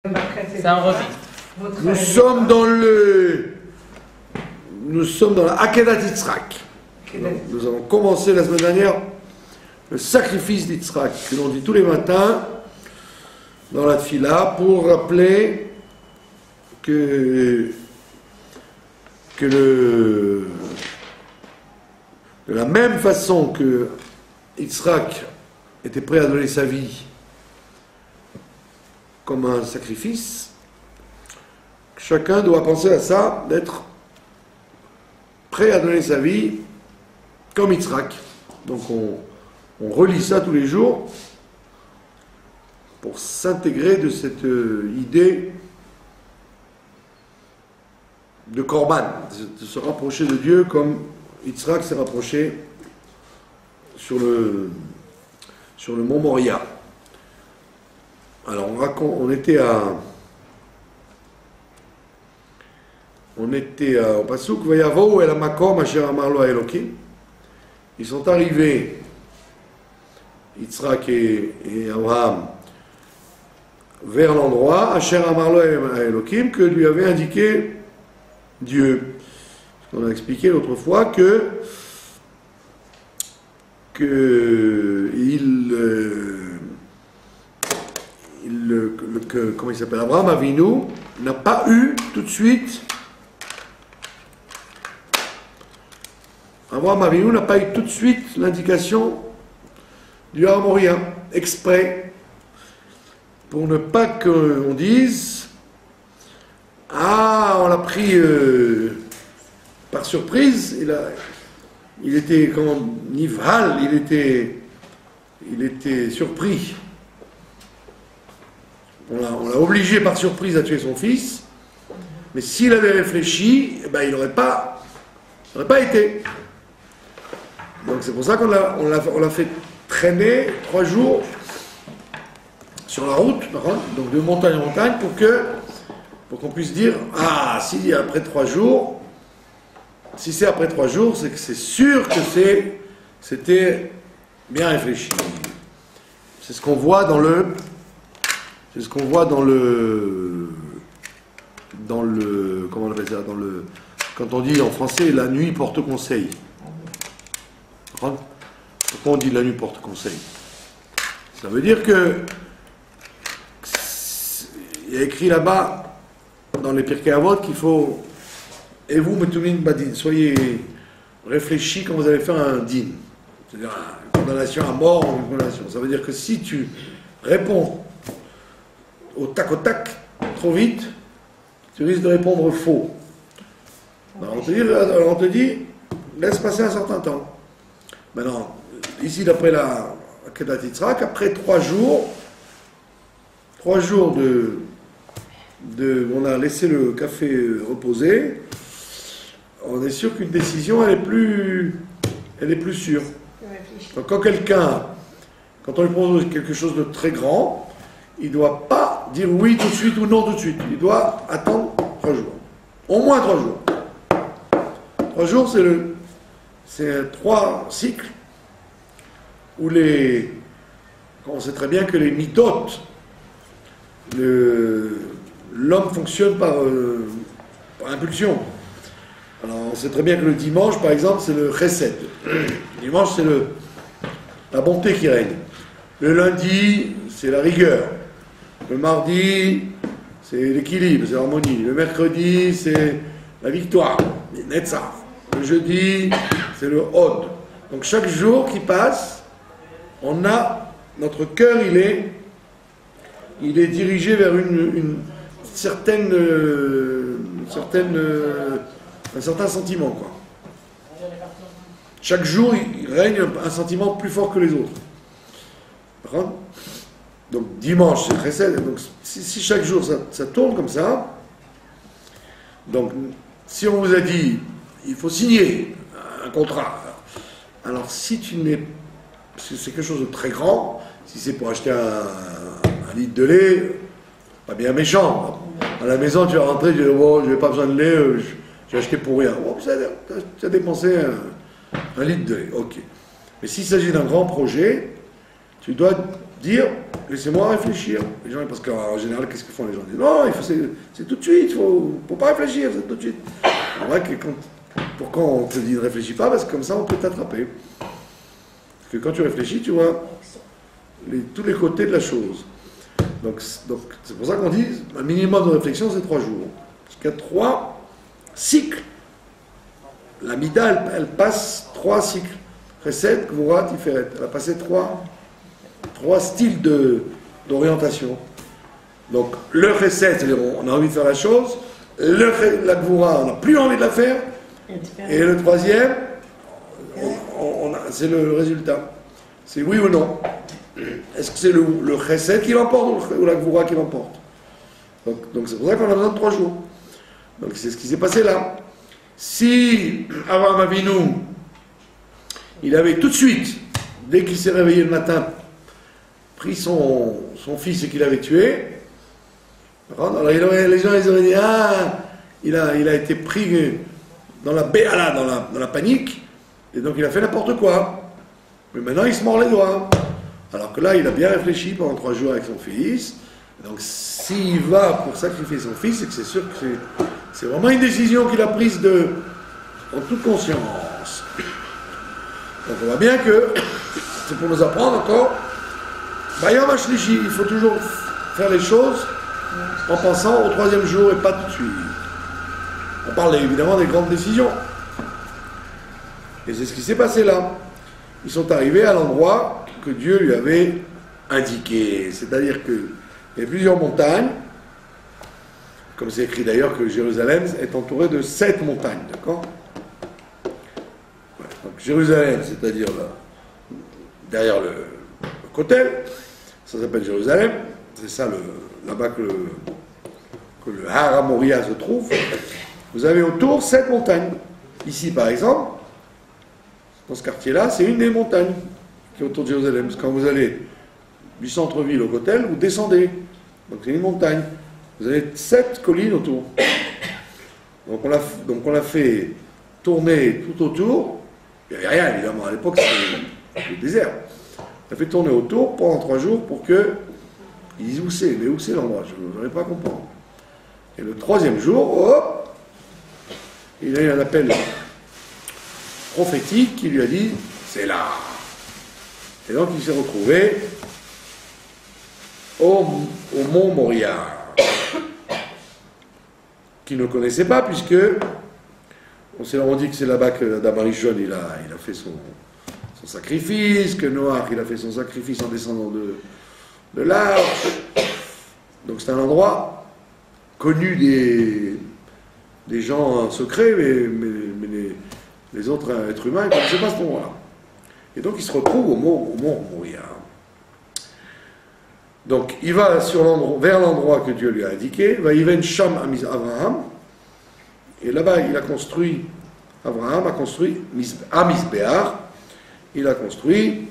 Ça enregistre. Nous sommes dans la Akedat Yitzhak. Nous avons commencé la semaine dernière le sacrifice d'Yitzhak, que l'on dit tous les matins dans la Tfila, pour rappeler que de la même façon que Yitzhak était prêt à donner sa vie comme un sacrifice, chacun doit penser à ça, d'être prêt à donner sa vie comme Yitzhak. Donc on relit ça tous les jours pour s'intégrer de cette idée de Korban, de se rapprocher de Dieu comme Yitzhak s'est rapproché sur le mont Moria. Alors on était au Pasuk Vayavo el Makom asher amar lo Elokim. Ils sont arrivés, Yitzhak et Abraham, vers l'endroit asher amar lo Elokim que lui avait indiqué Dieu. On a expliqué l'autre fois que comment il s'appelle, Abraham Avinu n'a pas eu tout de suite l'indication du Har Moria, exprès, pour ne pas qu'on dise on l'a pris par surprise, il était comme Nivral, il était surpris. On l'a obligé par surprise à tuer son fils, mais s'il avait réfléchi, il n'aurait pas été. Donc c'est pour ça qu'on l'a fait traîner 3 jours sur la route, donc de montagne en montagne, pour qu'on puisse dire, si c'est après 3 jours, c'est que c'est sûr que c'était bien réfléchi. C'est ce qu'on voit dans le comment on appelle ça, quand on dit en français la nuit porte conseil. Pourquoi on dit la nuit porte conseil? Ça veut dire que il y a écrit là-bas dans les Pirkei Avot qu'il faut et vous metunin badin, soyez réfléchis quand vous allez faire un din, c'est-à-dire une condamnation à mort ou une condamnation. Ça veut dire que si tu réponds au tac, trop vite, tu risques de répondre faux. Alors on te dit, laisse passer un certain temps. Maintenant, ici d'après la Akedat Yitzhak, après 3 jours on a laissé le café reposer, on est sûr qu'une décision elle est plus sûre. Donc quand on lui propose quelque chose de très grand, il ne doit pas dire oui tout de suite ou non tout de suite. Il doit attendre 3 jours. Au moins 3 jours. 3 jours, c'est 3 cycles où on sait très bien que les midotes, l'homme fonctionne par impulsion. Alors on sait très bien que le dimanche, par exemple, c'est le chesed. Le dimanche, c'est la bonté qui règne. Le lundi, c'est la rigueur. Le mardi, c'est l'équilibre, c'est l'harmonie. Le mercredi, c'est la victoire, le netzach. Le jeudi, c'est le hod. Donc chaque jour qui passe, notre cœur, il est dirigé vers un certain sentiment, quoi. Chaque jour, il règne un sentiment plus fort que les autres. Donc dimanche, c'est chesed. Donc si chaque jour ça tourne comme ça, donc si on vous a dit il faut signer un contrat, alors si c'est quelque chose de très grand, si c'est pour acheter un litre de lait, pas bien méchant. À la maison, tu vas rentrer, tu dis je n'ai pas besoin de lait, j'ai acheté pour rien. Tu as dépensé un litre de lait, ok. Mais s'il s'agit d'un grand projet, tu dois dire, laissez-moi réfléchir. Les gens, parce qu'en général, qu'est-ce que font les gens? Ils disent, non, c'est tout de suite, il ne faut pas réfléchir, c'est tout de suite. C'est vrai que pourquoi on te dit ne réfléchis pas? Parce que comme ça, on peut t'attraper. Parce que quand tu réfléchis, tu vois tous les côtés de la chose. Donc c'est pour ça qu'on dit, un minimum de réflexion, c'est 3 jours. Parce qu'il y a 3 cycles. La Mida, elle passe 3 cycles. Chesed, Gvura, Tiferet. Elle a passé 3 styles d'orientation. Donc, le Chesed, c'est-à-dire on a envie de faire la chose. La Gvura, on n'a plus envie de la faire. Et le troisième, c'est le résultat. C'est oui ou non. Est-ce que c'est le Chesed qui l'emporte ou la Gvura qui l'emporte? Donc c'est pour ça qu'on a besoin de 3 jours. Donc c'est ce qui s'est passé là. Si Abraham Avinu, il avait tout de suite, dès qu'il s'est réveillé le matin, pris son fils et qu'il avait tué, alors les gens ils auraient dit, ah, il a été pris dans la béala, dans la panique, et donc il a fait n'importe quoi. Mais maintenant il se mord les doigts. Alors que là, il a bien réfléchi pendant 3 jours avec son fils. Donc s'il va pour sacrifier son fils, c'est que c'est sûr que c'est vraiment une décision qu'il a prise en toute conscience. Donc on voit bien que c'est pour nous apprendre encore. Bayom Hashlishi, il faut toujours faire les choses en pensant au 3e jour et pas tout de suite. On parle évidemment des grandes décisions. Et c'est ce qui s'est passé là. Ils sont arrivés à l'endroit que Dieu lui avait indiqué. C'est-à-dire qu'il y a plusieurs montagnes, comme c'est écrit d'ailleurs que Jérusalem est entourée de 7 montagnes, d'accord? Donc Jérusalem, c'est-à-dire derrière le Kotel, ça s'appelle Jérusalem, c'est ça là-bas que le Har HaMoria se trouve. Vous avez autour 7 montagnes. Ici par exemple, dans ce quartier-là, c'est une des montagnes qui est autour de Jérusalem. Parce que quand vous allez du centre-ville au Kotel, vous descendez. Donc c'est une montagne. Vous avez 7 collines autour. Donc on l'a fait tourner tout autour. Il n'y avait rien évidemment. À l'époque, c'était le désert. On l'a fait tourner autour pendant 3 jours pour que ils disent où c'est. Mais où c'est l'endroit? Je n'arrive pas à comprendre. Et le 3e jour, hop, il a eu un appel prophétique qui lui a dit c'est là. Et donc il s'est retrouvé au mont Moria, qu'il ne connaissait pas, puisque on dit que c'est là-bas que Adam Arishon il a fait son sacrifice, que Noach il a fait son sacrifice en descendant de l'arche. Donc c'est un endroit connu des gens secrets, mais les autres êtres humains ne connaissaient pas ce endroit-là. Et donc il se retrouve au mont Moria. Donc il va vers l'endroit que Dieu lui a indiqué, va Yiven Sham Avraham, et là-bas Avraham a construit à Misbéach, il a construit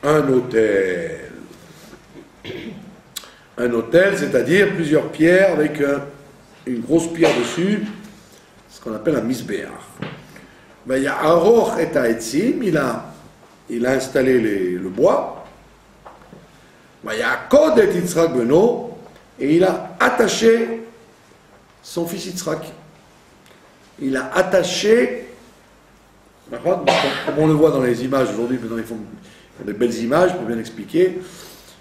un autel. Un autel, c'est-à-dire plusieurs pierres avec une grosse pierre dessus, ce qu'on appelle un Misbéach. Ben, il y a Aroch et Haetzim, il a installé le bois. Ben, il y a Kod et Yitzhak Beno, et il a attaché son fils Yitzhak. Il a attaché, comme on le voit dans les images aujourd'hui, maintenant ils font des belles images pour bien expliquer.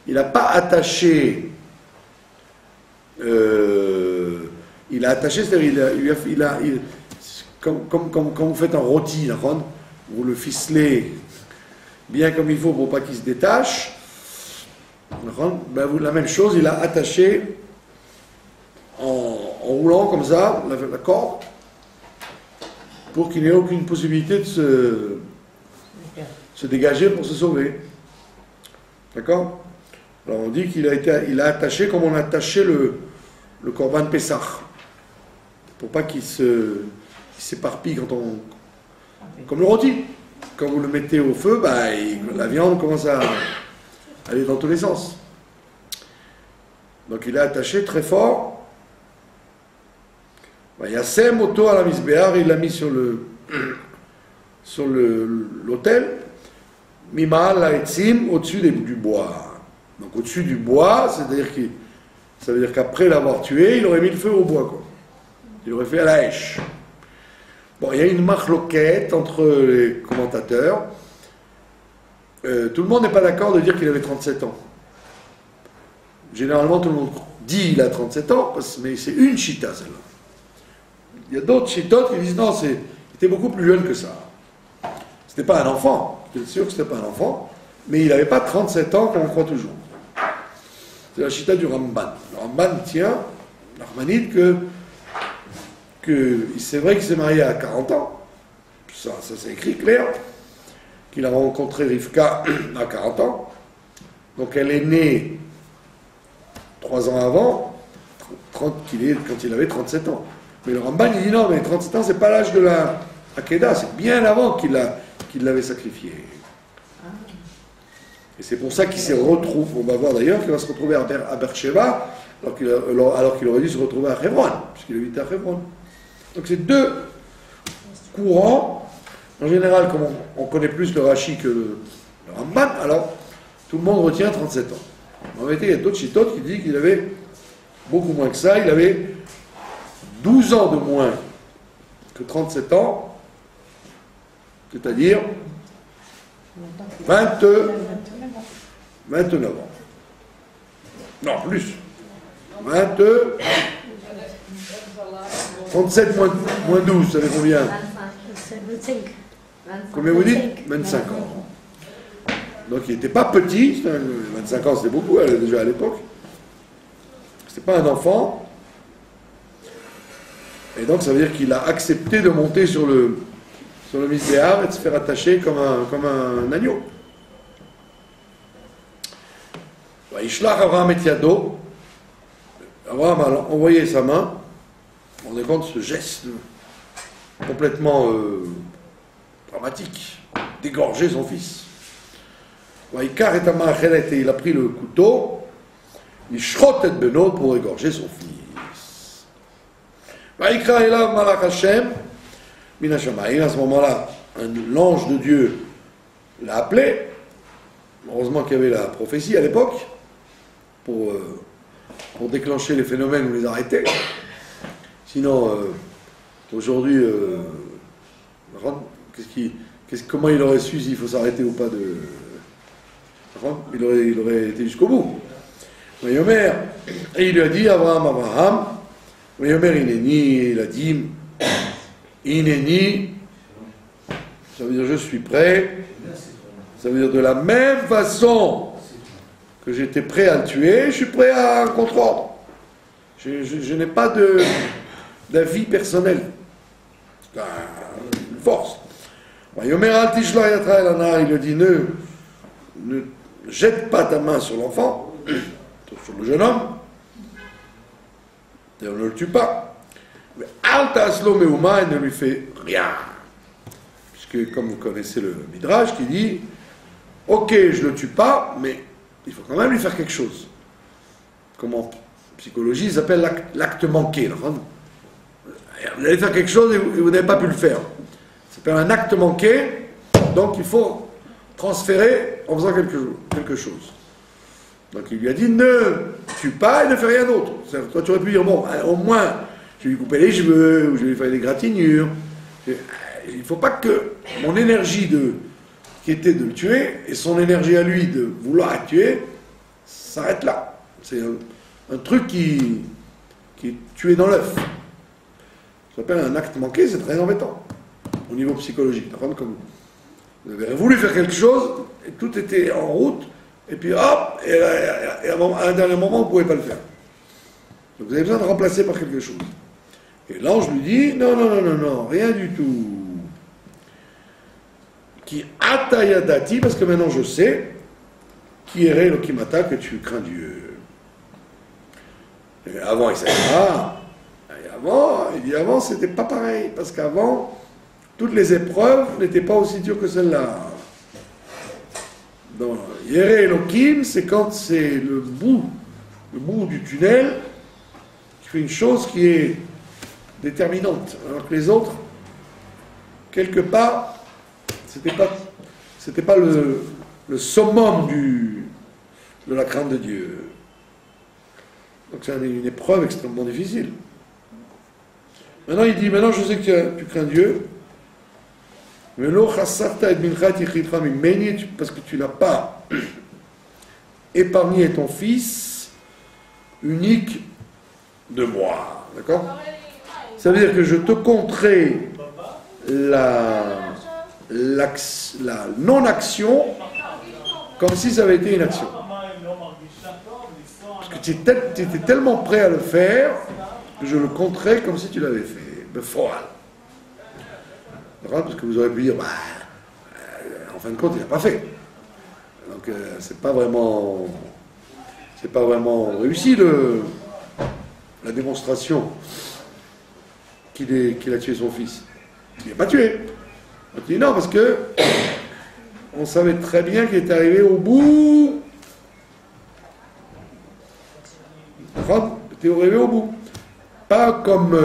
Il n'a pas attaché, il a attaché, c'est-à-dire comme vous faites un rôti, vous le ficelez bien comme il faut pour pas qu'il se détache. Ben, la même chose, il a attaché en roulant comme ça la corde pour qu'il n'ait aucune possibilité de se dégager pour se sauver. D'accord? Alors on dit qu'il a attaché comme on a attaché le Corban Pessah, pour pas qu'il s'éparpille comme le rôti. Quand vous le mettez au feu, la viande commence à aller dans tous les sens. Donc il a attaché très fort. Il y a 5 motos à la Misbéar, il l'a mis sur l'autel. Mima'al ha'etzim, au-dessus du bois. Donc au-dessus du bois, ça veut dire qu'après l'avoir tué, il aurait mis le feu au bois, quoi. Il aurait fait à la hache. Bon, il y a une marloquette entre les commentateurs. Tout le monde n'est pas d'accord de dire qu'il avait 37 ans. Généralement, tout le monde dit qu'il a 37 ans, mais c'est une chita, celle-là. Il y a d'autres chitotes qui disent non, il était beaucoup plus jeune que ça. C'était pas un enfant, je suis sûr que c'était pas un enfant, mais il n'avait pas 37 ans comme on croit toujours. C'est la chita du Ramban. Le Ramban tient, l'Armanide, que c'est vrai qu'il s'est marié à 40 ans, ça c'est écrit clair, qu'il a rencontré Rivka à 40 ans, donc elle est née 3 ans avant, quand il avait 37 ans. Mais le Ramban il dit non, mais 37 ans c'est pas l'âge de la Akeda, c'est bien avant qu'il l'avait sacrifié. Et c'est pour ça qu'il se retrouve, on va voir d'ailleurs qu'il va se retrouver à Beersheba, alors qu'il aurait dû se retrouver à Hebron, puisqu'il habitait à Hebron. Donc c'est deux courants. En général, comme on connaît plus le Rashi que le Ramban, alors tout le monde retient 37 ans. En vérité, il y a d'autres chitotes qui disent qu'il avait beaucoup moins que ça. Il avait 12 ans de moins que 37 ans, c'est-à-dire 29 ans. Non, plus. 37 moins 12, ça fait combien? 25. Combien vous dites? 25 ans. Donc il n'était pas petit, 25 ans c'était beaucoup déjà à l'époque. C'était pas un enfant. Et donc ça veut dire qu'il a accepté de monter sur le misbéar et de se faire attacher comme un agneau. Ishlach Abraham et Yado. Abraham a envoyé sa main. On rendez compte ce geste complètement dramatique, d'égorger son fils. Et il a pris le couteau, il shrotet Beno pour égorger son fils. À ce moment-là, l'ange de Dieu l'a appelé. Heureusement qu'il y avait la prophétie à l'époque pour déclencher les phénomènes ou les arrêter. Sinon, aujourd'hui, comment il aurait su s'il faut s'arrêter ou pas de... Il aurait été jusqu'au bout. Et il lui a dit, Abraham, il a dit, Ineni, ça veut dire je suis prêt, ça veut dire de la même façon que j'étais prêt à le tuer, je suis prêt à un contre-ordre. Je n'ai pas d'avis personnel. C'est une force. Il lui dit, ne jette pas ta main sur l'enfant, sur le jeune homme, et on ne le tue pas. Mais Alta Aslo Meuma, il ne lui fait rien. Puisque, comme vous connaissez le Midrash, qui dit, ok, je ne le tue pas, mais il faut quand même lui faire quelque chose. Comme en psychologie, ça s'appelle l'acte manqué. Vous allez faire quelque chose et vous n'avez pas pu le faire. Ça s'appelle un acte manqué, donc il faut transférer en faisant quelque chose. Donc il lui a dit, ne tue pas et ne fais rien d'autre. Toi tu aurais pu dire, bon, au moins, je vais lui couper les cheveux, ou je vais lui faire des gratinures. Il ne faut pas que mon énergie qui était de le tuer, et son énergie à lui de vouloir le tuer, s'arrête là. C'est un truc qui est tué dans l'œuf. Ça s'appelle un acte manqué, c'est très embêtant, au niveau psychologique. Comme vous avez voulu faire quelque chose, et tout était en route, et puis hop, et à un dernier moment, vous ne pouvez pas le faire. Donc vous avez besoin de remplacer par quelque chose. Et l'ange lui dit, non, rien du tout. Qui atayadati, parce que maintenant je sais, qui est le kimata, que tu crains Dieu. Et avant, il savait pas. Et avant, c'était pas pareil, parce qu'avant, toutes les épreuves n'étaient pas aussi dures que celle-là. Dans Yere Elohim, c'est quand c'est le bout du tunnel qui fait une chose qui est déterminante, alors que les autres, quelque part, c'était pas le summum de la crainte de Dieu. Donc c'est une épreuve extrêmement difficile. Maintenant il dit, maintenant je sais que tu crains Dieu, mais parce que tu n'as pas épargné ton fils unique de moi. D'accord? Ça veut dire que je te compterai la non-action comme si ça avait été une action. Parce que tu étais tellement prêt à le faire que je le compterai comme si tu l'avais fait. Parce que vous aurez pu dire, en fin de compte, il n'a pas fait. Donc c'est pas vraiment réussi la démonstration qu'il a tué son fils. Il n'a pas tué. On dit non, parce que on savait très bien qu'il était arrivé au bout. Il était arrivé au bout. Pas comme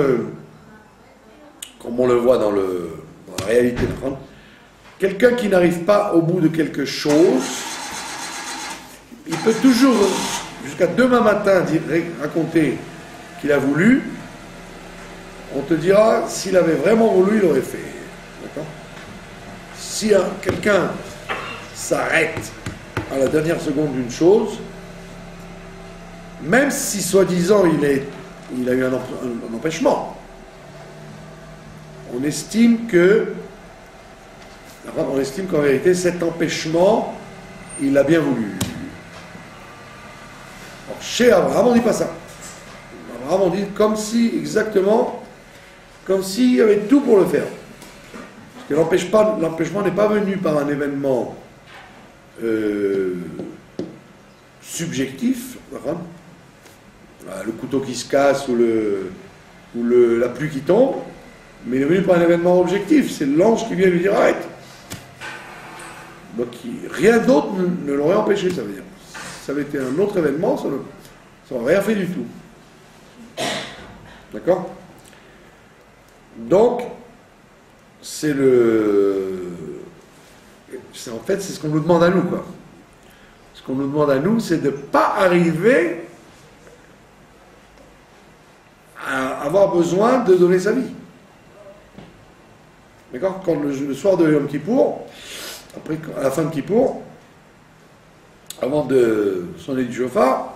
on le voit dans la réalité. Quelqu'un qui n'arrive pas au bout de quelque chose, il peut toujours, jusqu'à demain matin, raconter qu'il a voulu. On te dira, s'il avait vraiment voulu, il l'aurait fait. D'accord? Si quelqu'un s'arrête à la dernière seconde d'une chose, même si soi-disant il a eu un empêchement, on estime qu'en vérité cet empêchement, il l'a bien voulu. Alors, chez Abraham, on ne dit pas ça. Abraham, on dit exactement comme s'il y avait tout pour le faire. Parce que l'empêchement n'est pas venu par un événement subjectif, le couteau qui se casse ou la pluie qui tombe, mais il est venu par un événement objectif. C'est l'ange qui vient lui dire arrête. Donc rien d'autre ne l'aurait empêché, ça veut dire. Si ça avait été un autre événement, ça n'aurait rien fait du tout. D'accord? Donc, c'est ce qu'on nous demande à nous, quoi. Ce qu'on nous demande à nous, c'est de ne pas arriver à avoir besoin de donner sa vie. D'accord? Quand le soir de Yom Kippour, après, à la fin de Kippour, avant de sonner du chauffard,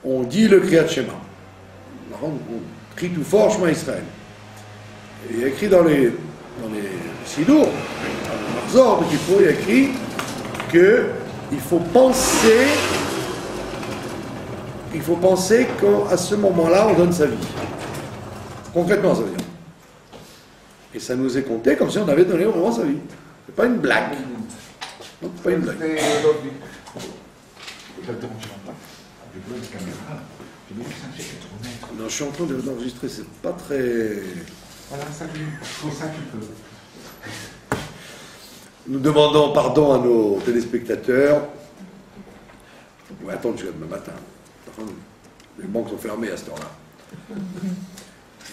on dit le Kriyat Shema. On crie tout fort Shema Israël. Et il y a écrit dans les Sidour, dans le Marzor de Kippour, il y a écrit qu'il faut penser qu'à ce moment-là, on donne sa vie. Concrètement, ça veut dire. Et ça nous est compté comme si on avait donné vraiment sa vie. C'est pas une blague. Non, c'est pas une blague. Non, je suis en train d'enregistrer, c'est pas très... Voilà, ça, pour ça tu peux. Nous demandons pardon à nos téléspectateurs. On va attendre jusqu'à demain matin. Les banques sont fermées à cette heure-là.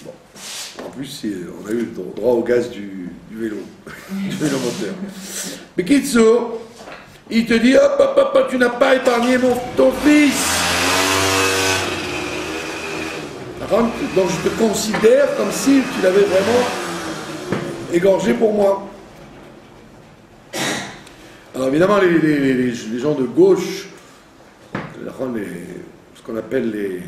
Bon. En plus, on a eu droit au gaz du vélo, du vélo moteur. Mais Kitso, il te dit, hop, tu n'as pas épargné ton fils. Donc je te considère comme si tu l'avais vraiment égorgé pour moi. Alors évidemment, les gens de gauche, ce qu'on appelle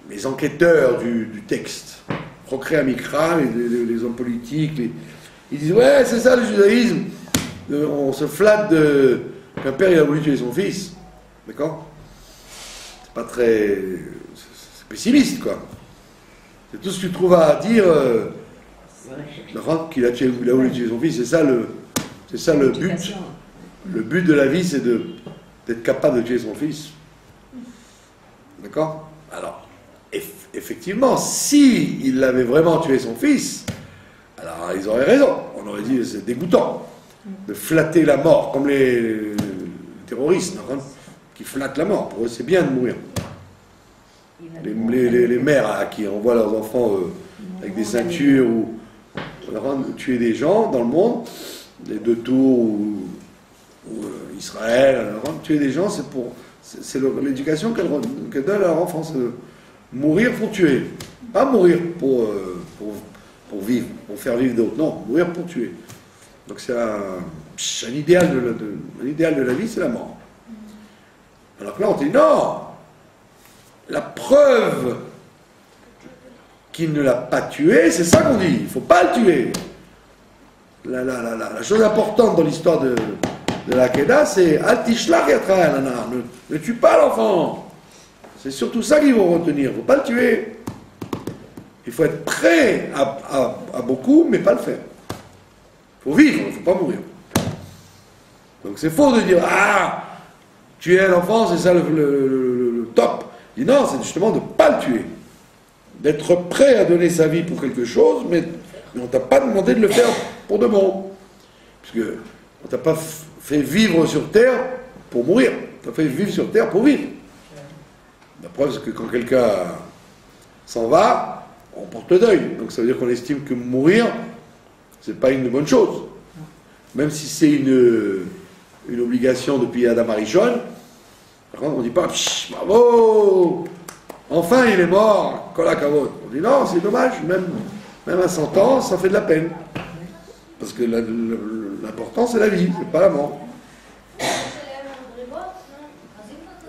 les enquêteurs du texte, Procré Amikra, les hommes politiques, ils disent ouais, c'est ça le judaïsme. On se flatte qu'un père il a voulu tuer son fils. D'accord? C'est pas très. C'est pessimiste, quoi. C'est tout ce que tu trouves à dire. Qu'il a voulu tuer son fils, c'est ça le but. Le but de la vie, c'est d'être capable de tuer son fils. D'accord? Alors, effectivement, si il avait vraiment tué son fils, alors ils auraient raison. On aurait dit c'est dégoûtant de flatter la mort, comme les terroristes qui flattent la mort. Pour eux, c'est bien de mourir. Les mères qui envoient leurs enfants avec des ceintures ou tuer des gens dans le monde, les deux tours ou ou Israël, tuer des gens, c'est l'éducation qu'elle donne à leur enfant, c'est de mourir pour tuer, pas mourir pour vivre, pour faire vivre d'autres, non, mourir pour tuer. Donc c'est un idéal de la vie, c'est la mort. Alors que là, on dit non, la preuve qu'il ne l'a pas tué, c'est ça qu'on dit, il ne faut pas le tuer. La chose importante dans l'histoire de la Kedah, c'est Al-Tishlach Yatra, ne tue pas l'enfant. C'est surtout ça qu'ils vont retenir, il ne faut pas le tuer. Il faut être prêt à beaucoup, mais pas le faire. Il faut vivre, il ne faut pas mourir. Donc c'est faux de dire ah, tuer un enfant, c'est ça le top. Il dit non, c'est justement de ne pas le tuer. D'être prêt à donner sa vie pour quelque chose, mais on ne t'a pas demandé de le faire pour de bon. Puisque on ne t'a pas fait vivre sur terre pour mourir. On t'a fait vivre sur terre pour vivre. La preuve, c'est que quand quelqu'un s'en va, on porte le deuil. Donc ça veut dire qu'on estime que mourir, c'est pas une bonne chose. Même si c'est une obligation depuis Adam Arishon, par contre, on ne dit pas bravo, enfin il est mort, kol hakavod. On dit non, c'est dommage, même à 100 ans, ça fait de la peine. Parce que l'important, c'est la vie, c'est pas la mort.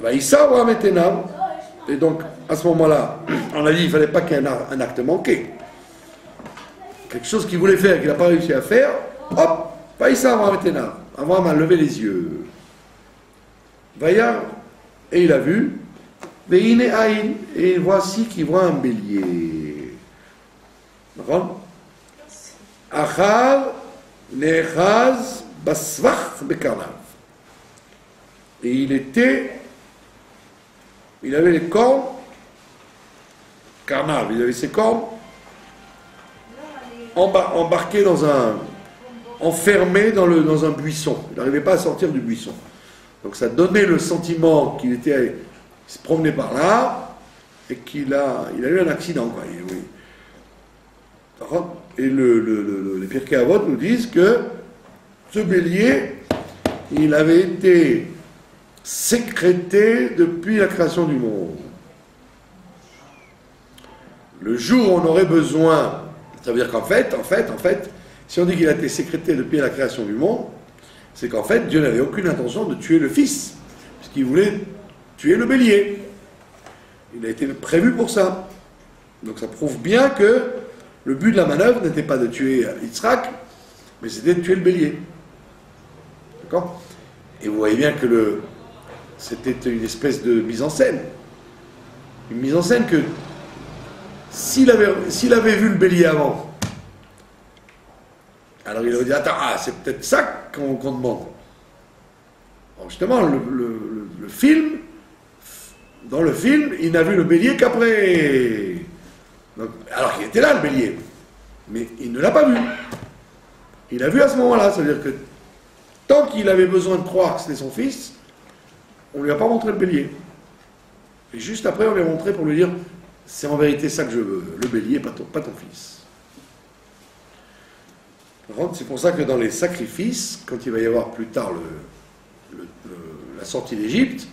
Vaïssa wa metenam. Et donc, à ce moment-là, on a dit qu'il ne fallait pas qu'il y ait un acte manqué. Quelque chose qu'il voulait faire, qu'il n'a pas réussi à faire, hop, Vaïssa wa metenam. Abraham a levé les yeux. Vaïa, et il a vu, Veine Aïn, et voici qu'il voit un bélier. D'accord? Achav nechaz basvach bekarnav. Et il avait les cornes, carnav, il avait ses cornes embarquées enfermées dans un buisson. Il n'arrivait pas à sortir du buisson. Donc ça donnait le sentiment qu'il se promenait par là et qu'il a eu un accident, quoi. Oui. Et les Pirkei Avot nous disent que ce bélier, il avait été sécrété depuis la création du monde. Le jour où on aurait besoin, ça veut dire qu'en fait, si on dit qu'il a été sécrété depuis la création du monde, c'est qu'en fait, Dieu n'avait aucune intention de tuer le fils, puisqu'il voulait tuer le bélier. Il a été prévu pour ça. Donc ça prouve bien que le but de la manœuvre n'était pas de tuer Yitzhak, mais c'était de tuer le bélier. D'accord? Et vous voyez bien que c'était une espèce de mise en scène. Une mise en scène que s'il avait vu le bélier avant, alors il aurait dit, attends, c'est peut-être ça qu'on demande. Alors justement, le film, dans le film, il n'a vu le bélier qu'après. Donc, alors qu'il était là, le bélier. Mais il ne l'a pas vu. Il l'a vu à ce moment-là. C'est-à-dire que tant qu'il avait besoin de croire que c'était son fils, on ne lui a pas montré le bélier. Et juste après, on lui a montré pour lui dire, c'est en vérité ça que je veux, le bélier, pas ton fils. C'est pour ça que dans les sacrifices, quand il va y avoir plus tard la sortie d'Égypte,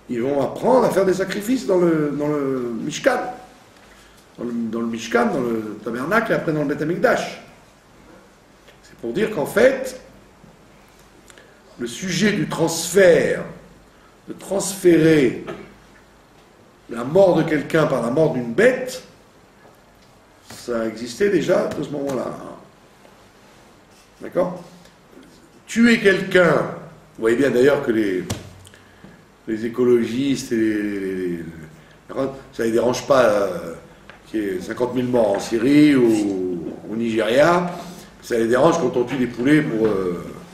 ils vont apprendre à faire des sacrifices dans le Mishkan. Dans le Mishkan, dans le tabernacle et après dans le Beth Amikdash. C'est pour dire qu'en fait, le sujet du transfert, de transférer la mort de quelqu'un par la mort d'une bête, ça existait déjà à ce moment-là. D'accord? Tuer quelqu'un, vous voyez bien d'ailleurs que les écologistes et ça ne les dérange pas qu'il y ait 50 000 morts en Syrie ou au Nigeria, ça les dérange quand on tue des poulets pour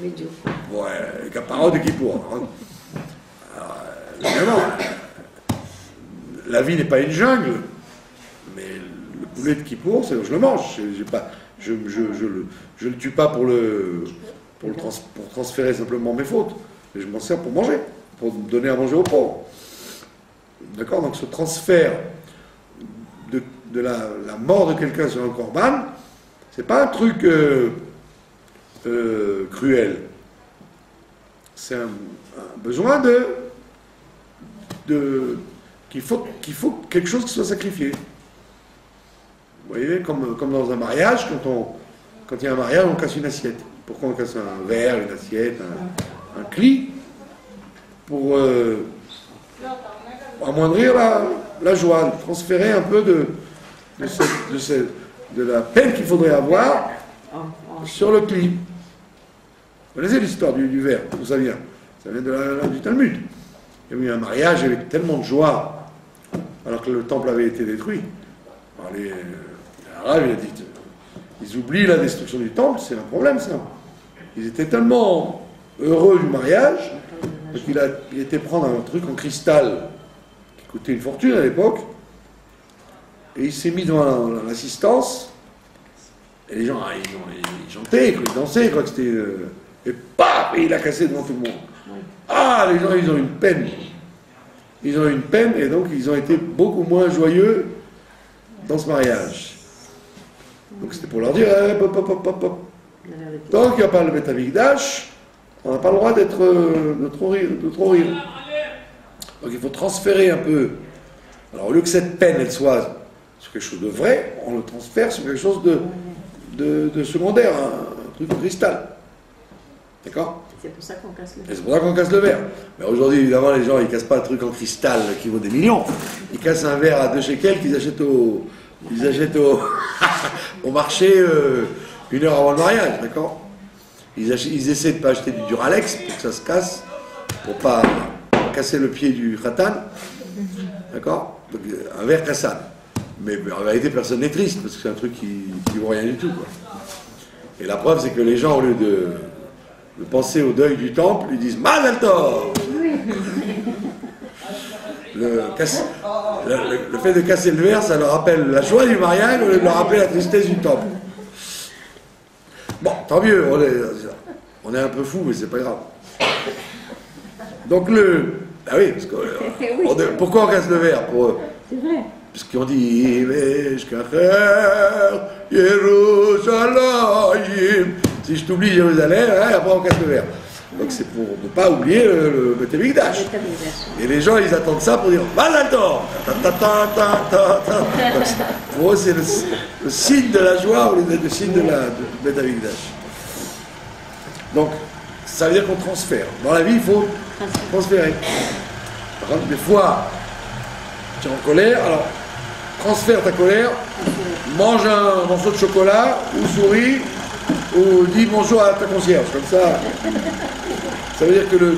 les caparades de Kippour. Évidemment, la vie n'est pas une jungle, mais le poulet de Kippour, je le mange. Je le tue pas pour transférer simplement mes fautes, mais je m'en sers pour manger, pour donner à manger aux pauvres. D'accord? Donc ce transfert de la mort de quelqu'un sur un corban, c'est pas un truc cruel. c'est un besoin qu'il faut quelque chose qui soit sacrifié. Vous voyez, comme dans un mariage, quand il y a un mariage, on casse une assiette. Pourquoi on casse un verre, une assiette, un cli? Pour amoindrir la joie, transférer un peu de la peine qu'il faudrait avoir sur le cli. Vous connaissez l'histoire du verre, d'où ça vient? Ça vient du Talmud. Il y a eu un mariage avec tellement de joie, alors que le temple avait été détruit. Alors les Arabes, il a dit, ils oublient la destruction du temple, c'est un problème ça. Ils étaient tellement heureux du mariage, qu'il était prendre un truc en cristal, qui coûtait une fortune à l'époque, et il s'est mis devant l'assistance, et les gens, ils chantaient, ils dansaient, quoi, que c'était... et paf, et il a cassé devant tout le monde. Ah, les gens, ils ont une peine. Ils ont eu une peine, et donc ils ont été beaucoup moins joyeux dans ce mariage. Donc c'était pour leur dire, hop, hop, hop, hop, hop. Tant qu'il n'y a pas le Beth Amikdash, on n'a pas le droit de trop rire. Donc il faut transférer un peu. Alors au lieu que cette peine, elle soit sur quelque chose de vrai, on le transfère sur quelque chose de secondaire, un truc en cristal. D'accord? C'est pour ça qu'on casse le verre. Et c'est pour ça qu'on casse le verre. Mais aujourd'hui, évidemment, les gens, ils ne cassent pas un truc en cristal qui vaut des millions. Ils cassent un verre à 2 shekels qu'ils achètent au marché 1 heure avant le mariage, d'accord? Ils essaient de ne pas acheter du Duralex pour que ça se casse, pour ne pas casser le pied du khatan, d'accord? Donc, un verre cassable. Mais en vérité, personne n'est triste, parce que c'est un truc qui ne vaut rien du tout, quoi. Et la preuve, c'est que les gens, au lieu de penser au deuil du temple, ils disent Mazal Tov. Le fait de casser le verre, ça leur rappelle la joie du mariage au lieu de leur rappeler la tristesse du temple. Bon, tant mieux, on est un peu fou, mais c'est pas grave. Donc ah oui, parce que, pourquoi on casse le verre? C'est vrai. Parce qu'on dit Yerushalayim. Si je t'oublie Jérusalem, après on casse le verre. Donc c'est pour ne pas oublier le Beth Amikdash. Et les gens, ils attendent ça pour dire Mazal Tov. Pour eux, c'est le signe de la joie ou le signe de Beth Amikdash. Donc, ça veut dire qu'on transfère. Dans la vie, il faut transférer. Par contre, des fois, tu es en colère, alors transfère ta colère, mange un morceau de chocolat, ou souris, ou dis bonjour à ta concierge. Comme ça veut dire que le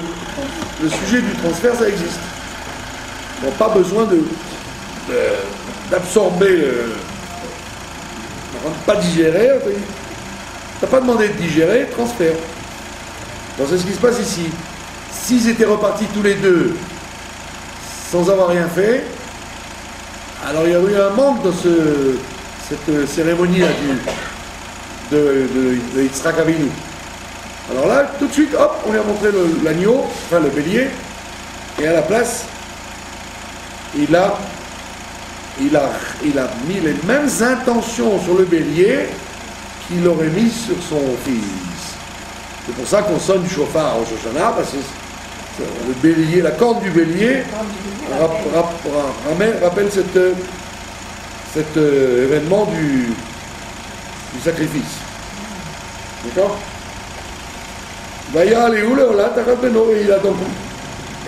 sujet du transfert, ça existe. On n'a pas besoin d'absorber pas digérer. Tu n'as pas demandé de digérer, transfert. Donc c'est ce qui se passe ici. S'ils étaient repartis tous les deux sans avoir rien fait, alors il y a eu un manque dans cette cérémonie-là de Yitzhak Avinu. Alors là, tout de suite, hop, on lui a montré l'agneau, enfin le bélier, et à la place, il a mis les mêmes intentions sur le bélier qu'il aurait mis sur son fils. C'est pour ça qu'on sonne du chauffard au Shoshana, parce que le bélier, la corde du bélier rappelle cet événement du sacrifice. D'accord? Vaya Léoula, il a donc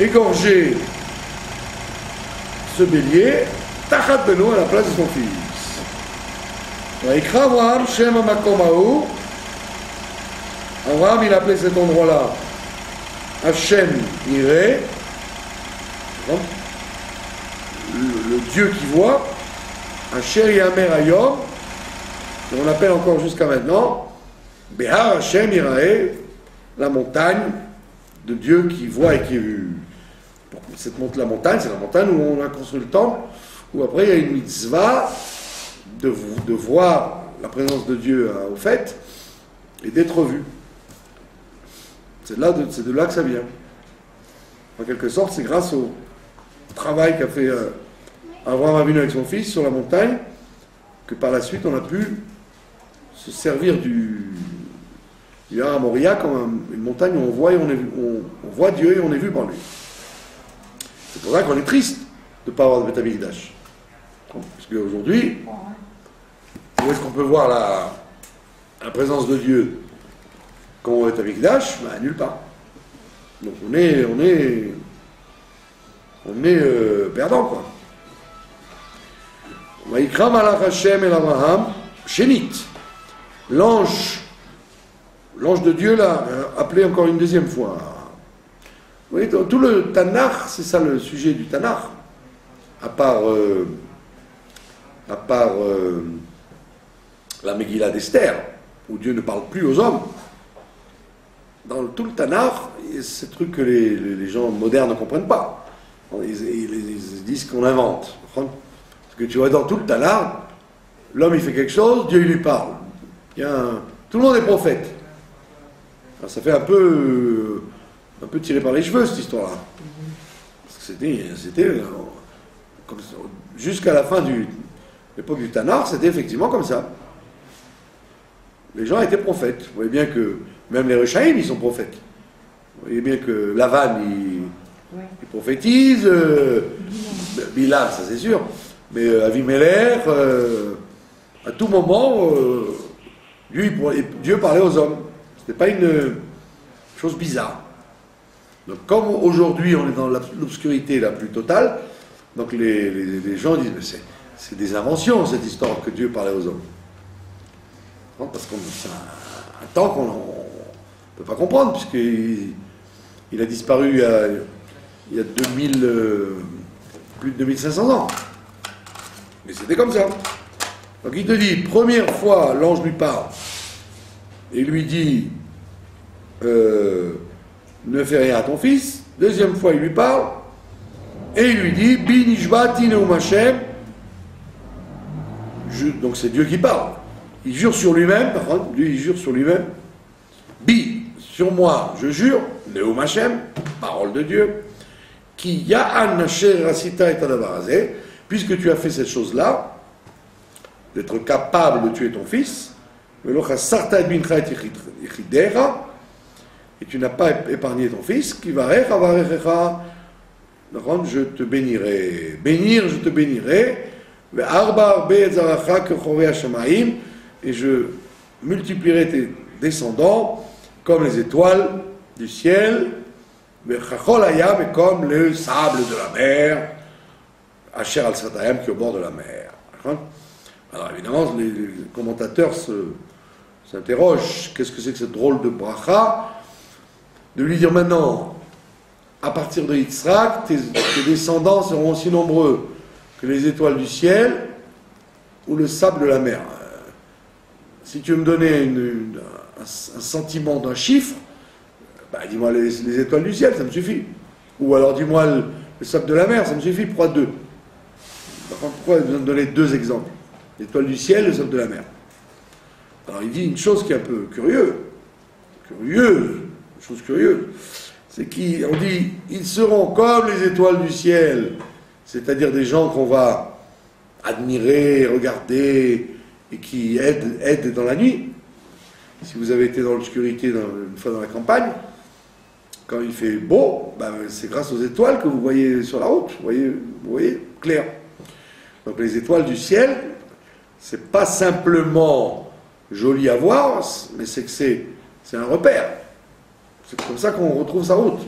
égorgé ce bélier, Tachat Beno, à la place de son fils. Vaikra Abraham, Shem Amakomahu. Abraham, il appelait cet endroit-là Hachem Iré, le Dieu qui voit, Asher Yamer Ayom, on l'appelle encore jusqu'à maintenant, Behar Hachem Irae, la montagne de Dieu qui voit et qui est vu. La montagne, c'est la montagne où on a construit le temple, où après il y a une mitzvah de voir la présence de Dieu au fait et d'être vu. C'est de là que ça vient. En quelque sorte, c'est grâce au travail qu'a fait Abraham Avinu avec son fils sur la montagne que par la suite on a pu se servir Il y a à Moria comme une montagne où on voit, on voit Dieu et on est vu par lui. C'est pour ça qu'on est triste de ne pas avoir de Beth Amikdash. Parce qu'aujourd'hui, où est-ce qu'on peut voir la présence de Dieu quand on est avec Dash? Ben, nulle part. Donc on est perdant, quoi. Vaikra malach Hashem el Abraham, Shenit. L'ange de Dieu l'a appelé encore une deuxième fois. Vous voyez, tout le Tanakh, c'est ça le sujet du Tanakh. À part la Megillah d'Esther, où Dieu ne parle plus aux hommes. Dans tout le Tanakh, c'est truc que les gens modernes ne comprennent pas. Ils disent qu'on invente. Parce que tu vois, dans tout le Tanakh, l'homme il fait quelque chose, Dieu il lui parle. Tout le monde est prophète. Alors, ça fait un peu tiré par les cheveux cette histoire-là. Parce que c'était comme ça. Jusqu'à la fin de l'époque du Tanakh, c'était effectivement comme ça. Les gens étaient prophètes. Vous voyez bien que même les Rechaïm, ils sont prophètes. Vous voyez bien que Lavan, il prophétise, Bilal, ça c'est sûr, mais Avimelech, à tout moment, Dieu parlait aux hommes. Ce n'était pas une chose bizarre. Donc comme aujourd'hui on est dans l'obscurité la plus totale, donc les gens disent, mais c'est des inventions cette histoire que Dieu parlait aux hommes. Non, parce qu'on c'est un temps qu'on ne peut pas comprendre, puisqu'il a disparu il y a plus de 2500 ans. Mais c'était comme ça. Donc il te dit, première fois, l'ange lui parle, et lui dit, ne fais rien à ton fils. Deuxième fois, il lui parle, et il lui dit, Bi nishbati neum Hashem. Donc c'est Dieu qui parle. Il jure sur lui-même, par contre, lui il jure sur lui-même. Bi, sur moi, je jure, neum Hashem, parole de Dieu, qui ya'an asher rasita et adavarazé, puisque tu as fait cette chose-là, d'être capable de tuer ton fils, et tu n'as pas épargné ton fils, qui va je te bénirai. Bénir, je te bénirai. Et je multiplierai tes descendants comme les étoiles du ciel, mais comme le sable de la mer, Asher al-Satayam qui est au bord de la mer. Alors évidemment, les commentateurs s'interrogent, qu'est-ce que c'est que cette drôle de bracha? De lui dire maintenant, à partir de Yitzhak, tes descendants seront aussi nombreux que les étoiles du ciel ou le sable de la mer. Si tu veux me donner un sentiment d'un chiffre, bah, dis-moi les étoiles du ciel, ça me suffit. Ou alors dis-moi le sable de la mer, ça me suffit. Pourquoi deux? Pourquoi il vient de donner deux exemples? L'étoile du ciel et le sable de la mer. Alors il dit une chose qui est un peu curieuse, c'est qu'on dit, ils seront comme les étoiles du ciel, c'est-à-dire des gens qu'on va admirer, regarder, et qui aident dans la nuit. Si vous avez été dans l'obscurité une fois dans la campagne, quand il fait beau, ben, c'est grâce aux étoiles que vous voyez sur la route, vous voyez clair. Donc les étoiles du ciel, c'est pas simplement joli à voir, mais c'est un repère. C'est comme ça qu'on retrouve sa route.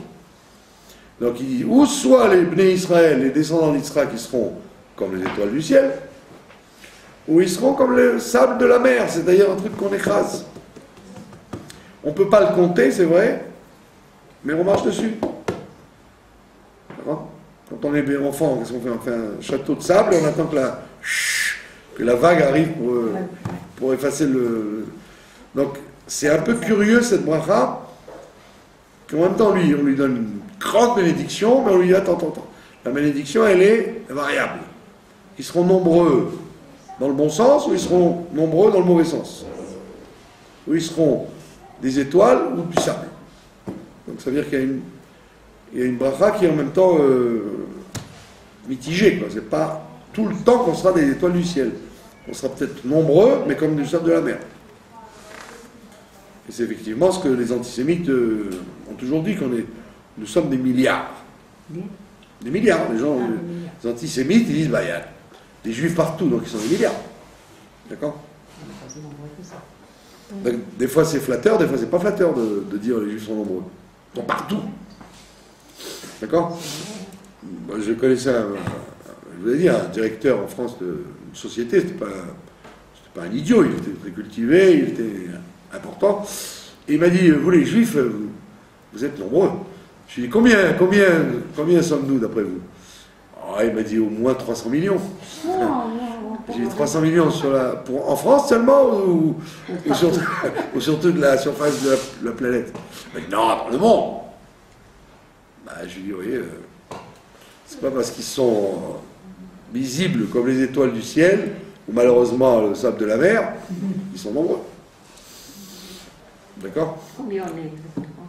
Donc il dit, ou soit les Bnei Israël, les descendants d'Israël, qui seront comme les étoiles du ciel, ou ils seront comme le sable de la mer, c'est d'ailleurs un truc qu'on écrase. On ne peut pas le compter, c'est vrai, mais on marche dessus. D'accord? Quand on est enfant, qu'est-ce qu'on fait? On fait un château de sable et on attend que la vague arrive pour effacer le... Donc, c'est un peu curieux cette bracha, qu'en même temps, on lui donne une grande bénédiction, mais on lui dit, attends. La bénédiction, elle est variable. Ils seront nombreux dans le bon sens, ou ils seront nombreux dans le mauvais sens. Ou ils seront des étoiles ou du sable. Donc, ça veut dire qu'il y a une bracha qui est en même temps mitigée, quoi. C'est pas tout le temps qu'on sera des étoiles du ciel. On sera peut-être nombreux, mais comme du sable de la mer. Et c'est effectivement ce que les antisémites ont toujours dit, nous sommes des milliards. Des milliards. Les gens, les antisémites, ils disent, bah, il y a des juifs partout, donc ils sont des milliards. D'accord? Donc, des fois c'est flatteur, des fois c'est pas flatteur de dire les juifs sont nombreux. Ils sont partout. D'accord? Moi, je connaissais je vous ai dit, un directeur en France d'une société, c'était pas un idiot, il était très cultivé, il était important. Et il m'a dit, vous les juifs, vous êtes nombreux. Je lui ai dit, combien sommes-nous d'après vous? Oh, il m'a dit au moins 300 millions. J'ai dit 300 millions en France seulement ou surtout de la surface de la planète? Il m'a dit, non, dans le monde. Bah, je lui ai dit, oui, c'est pas parce qu'ils sont visibles comme les étoiles du ciel, ou malheureusement le sable de la mer, ils sont nombreux. D'accord? Combien on est exactement?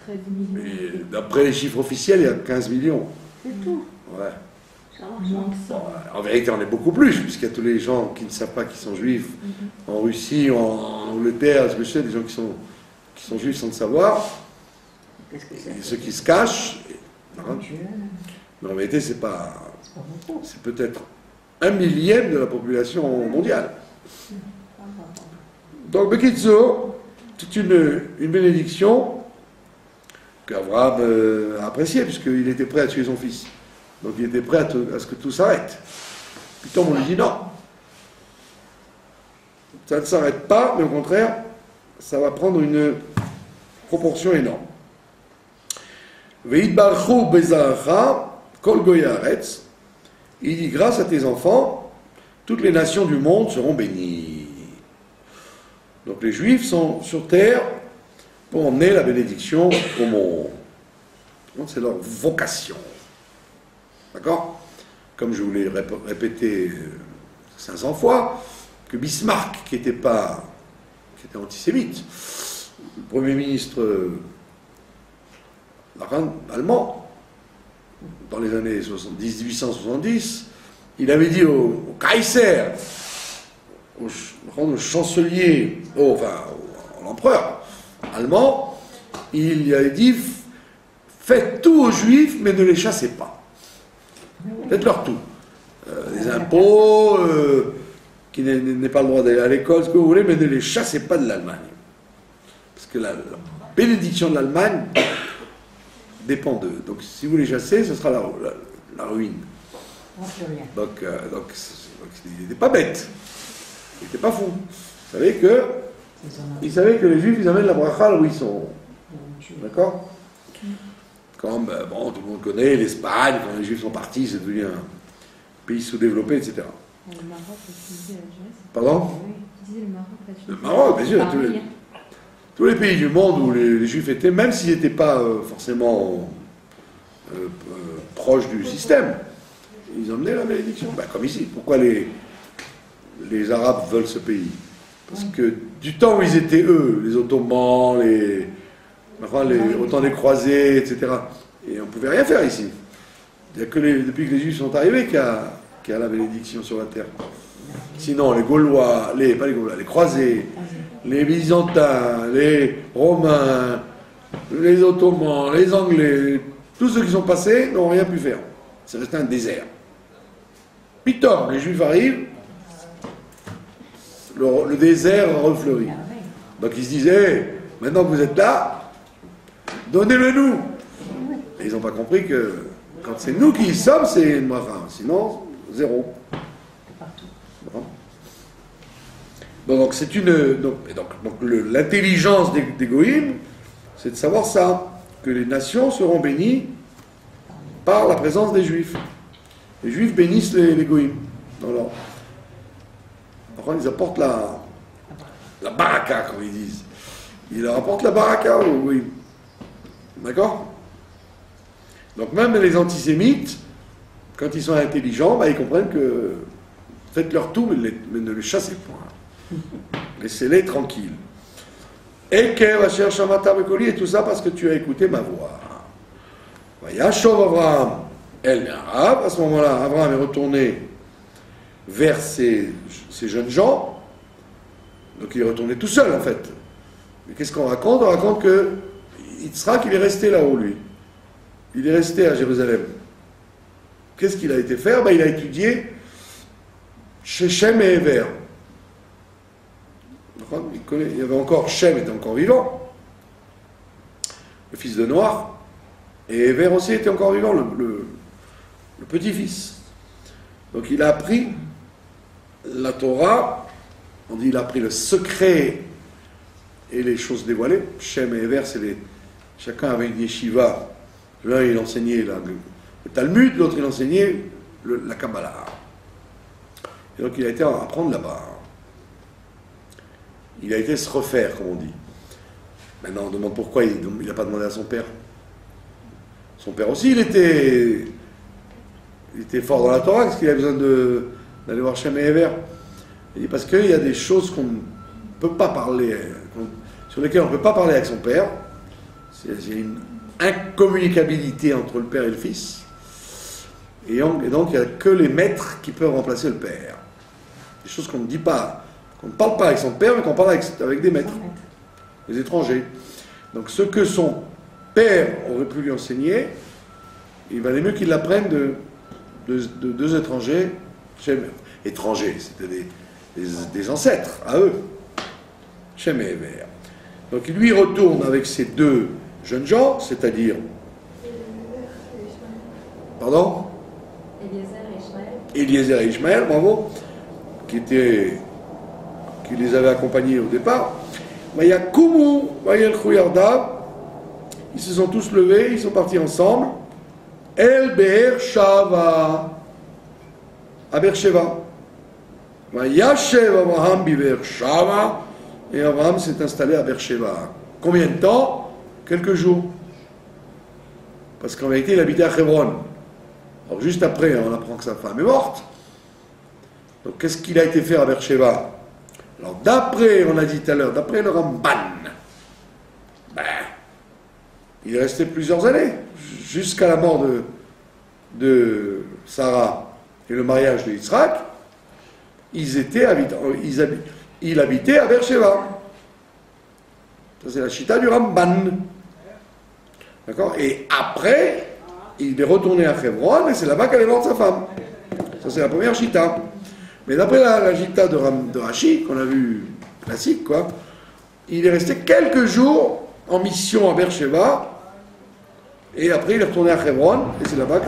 13 millions. Et d'après les chiffres officiels, il y a 15 millions. C'est tout. Ouais. Ça va, Moins que ça. En vérité, on est beaucoup plus, puisqu'il y a tous les gens qui ne savent pas qu'ils sont juifs en Russie, en Angleterre, ce que je sais, des gens qui sont juifs sans le savoir, Qu'est-ce que et c'est? ceux qui se cachent. Hein. Dieu. Mais en vérité, c'est pas. C'est pas beaucoup. C'est peut-être 1/1000 de la population mondiale. Donc, Bekitzo, c'est une bénédiction qu'Abraham a appréciée, puisqu'il était prêt à tuer son fils. Donc, il était prêt à ce que tout s'arrête. Puis Tom, on lui dit non. Ça ne s'arrête pas, mais au contraire, ça va prendre une proportion énorme. Ve'itbarchu bezaracha kol goyei haaretz. Il dit, grâce à tes enfants, toutes les nations du monde seront bénies. Donc les Juifs sont sur terre pour emmener la bénédiction au monde. Donc c'est leur vocation. D'accord? Comme je vous l'ai répété 500 fois, que Bismarck, qui était antisémite, le Premier ministre allemand, dans les années 1870, il avait dit au Kaiser, au chancelier, à l'empereur allemand, il avait dit, faites tout aux Juifs, mais ne les chassez pas. Faites-leur tout. Les impôts, qui n'aient pas le droit d'aller à l'école, ce que vous voulez, mais ne les chassez pas de l'Allemagne. Parce que la bénédiction de l'Allemagne dépend d'eux. Donc si vous les chassez, ce sera la ruine. Donc il n'était pas bête. Il n'était pas fou. Il savait que les Juifs, ils amènent la bracha là où ils sont. D'accord? Comme, tout le monde connaît l'Espagne, quand les Juifs sont partis, c'est devenu un pays sous-développé, etc. Le Maroc, la Tunisie, l'Algérie. Pardon? Je disais le Maroc, la Tunisie. Le Maroc, bien sûr. Tous les pays du monde où les Juifs étaient, même s'ils n'étaient pas forcément proches du système, ils emmenaient la bénédiction. Comme ici. Pourquoi les Arabes veulent ce pays? Parce que du temps où ils étaient eux, les Ottomans, autant des croisés, etc., et on ne pouvait rien faire ici. Il n'y a que depuis que les Juifs sont arrivés qu'il y a la bénédiction sur la terre. Sinon, les Gaulois, pas les Gaulois, les croisés, les Byzantins, les Romains, les Ottomans, les Anglais, tous ceux qui sont passés n'ont rien pu faire. C'est resté un désert. Pitom, les Juifs arrivent, le désert refleurit. Donc ils se disaient, maintenant que vous êtes là, donnez-le nous. Et ils n'ont pas compris que quand c'est nous qui y sommes, c'est une bracha. Sinon, zéro. Donc c'est l'intelligence des Goïms, c'est de savoir ça, que les nations seront bénies par la présence des Juifs. Les Juifs bénissent les Goïms dans l'ordre. Enfin, ils apportent la baraka, comme ils disent. Ils leur apportent la baraka aux Goïms. D'accord? Donc même les antisémites, quand ils sont intelligents, ils comprennent que faites-leur tout, mais ne les chassez pas. Laissez-les tranquilles. Et tout ça parce que tu as écouté ma voix. Yashov Abraham El Arabe. À ce moment-là, Abraham est retourné vers ces jeunes gens. Donc il est retourné tout seul en fait. Mais qu'est-ce qu'on raconte? On raconte que Yitzhak, il est resté là-haut, lui. Il est resté à Jérusalem. Qu'est-ce qu'il a été faire? Il a étudié chez Shem et Ever. Il y avait encore, Shem était encore vivant, le fils de Noach, et Ever aussi était encore vivant, le petit-fils. Donc il a appris la Torah, on dit il a appris le secret et les choses dévoilées. Shem et Ever, chacun avait une yeshiva. L'un il enseignait le Talmud, l'autre il enseignait la Kabbalah. Et donc il a été apprendre là-bas. Il a été se refaire, comme on dit. Maintenant, on demande pourquoi il n'a pas demandé à son père. Son père aussi, il était fort dans la Torah. Qu'est-ce qu'il a besoin d'aller voir Shem et Ever? Il dit parce qu'il y a des choses qu'on ne peut pas parler, sur lesquelles on ne peut pas parler avec son père. Il y a une incommunicabilité entre le père et le fils. Et donc, il n'y a que les maîtres qui peuvent remplacer le père. Des choses qu'on ne dit pas. On ne parle pas avec son père, mais qu'on parle avec des maîtres, des étrangers. Donc ce que son père aurait pu lui enseigner, il valait mieux qu'il l'apprenne de deux étrangers, étrangers, c'était des ancêtres, à eux, Shem et Ever. Donc lui retourne avec ces deux jeunes gens, c'est-à-dire... Pardon? Eliezer et Ishmaël, bravo, qui les avait accompagnés au départ. Il y a Koumou, ils se sont tous levés, ils sont partis ensemble. El Be'er Shava, à Beersheva. Yashev Abraham Biver Shava, et Abraham s'est installé à Beersheva. Combien de temps? Quelques jours. Parce qu'en vérité, il habitait à Hebron. Alors juste après, on apprend que sa femme est morte. Donc qu'est-ce qu'il a été faire à Beersheva? Alors d'après, on a dit tout à l'heure, d'après le Ramban, il est resté plusieurs années, jusqu'à la mort de Sarah et le mariage de Yitzhak. Il habitait à Beersheva. Ça c'est la chita du Ramban. D'accord? Et après, il est retourné à Hebron et c'est là-bas qu'elle est morte sa femme. Ça c'est la première chita. Mais d'après la gita de Rashi, qu'on a vu classique, quoi, il est resté quelques jours en mission à Beersheva, et après il est retourné à Hebron, et c'est là-bas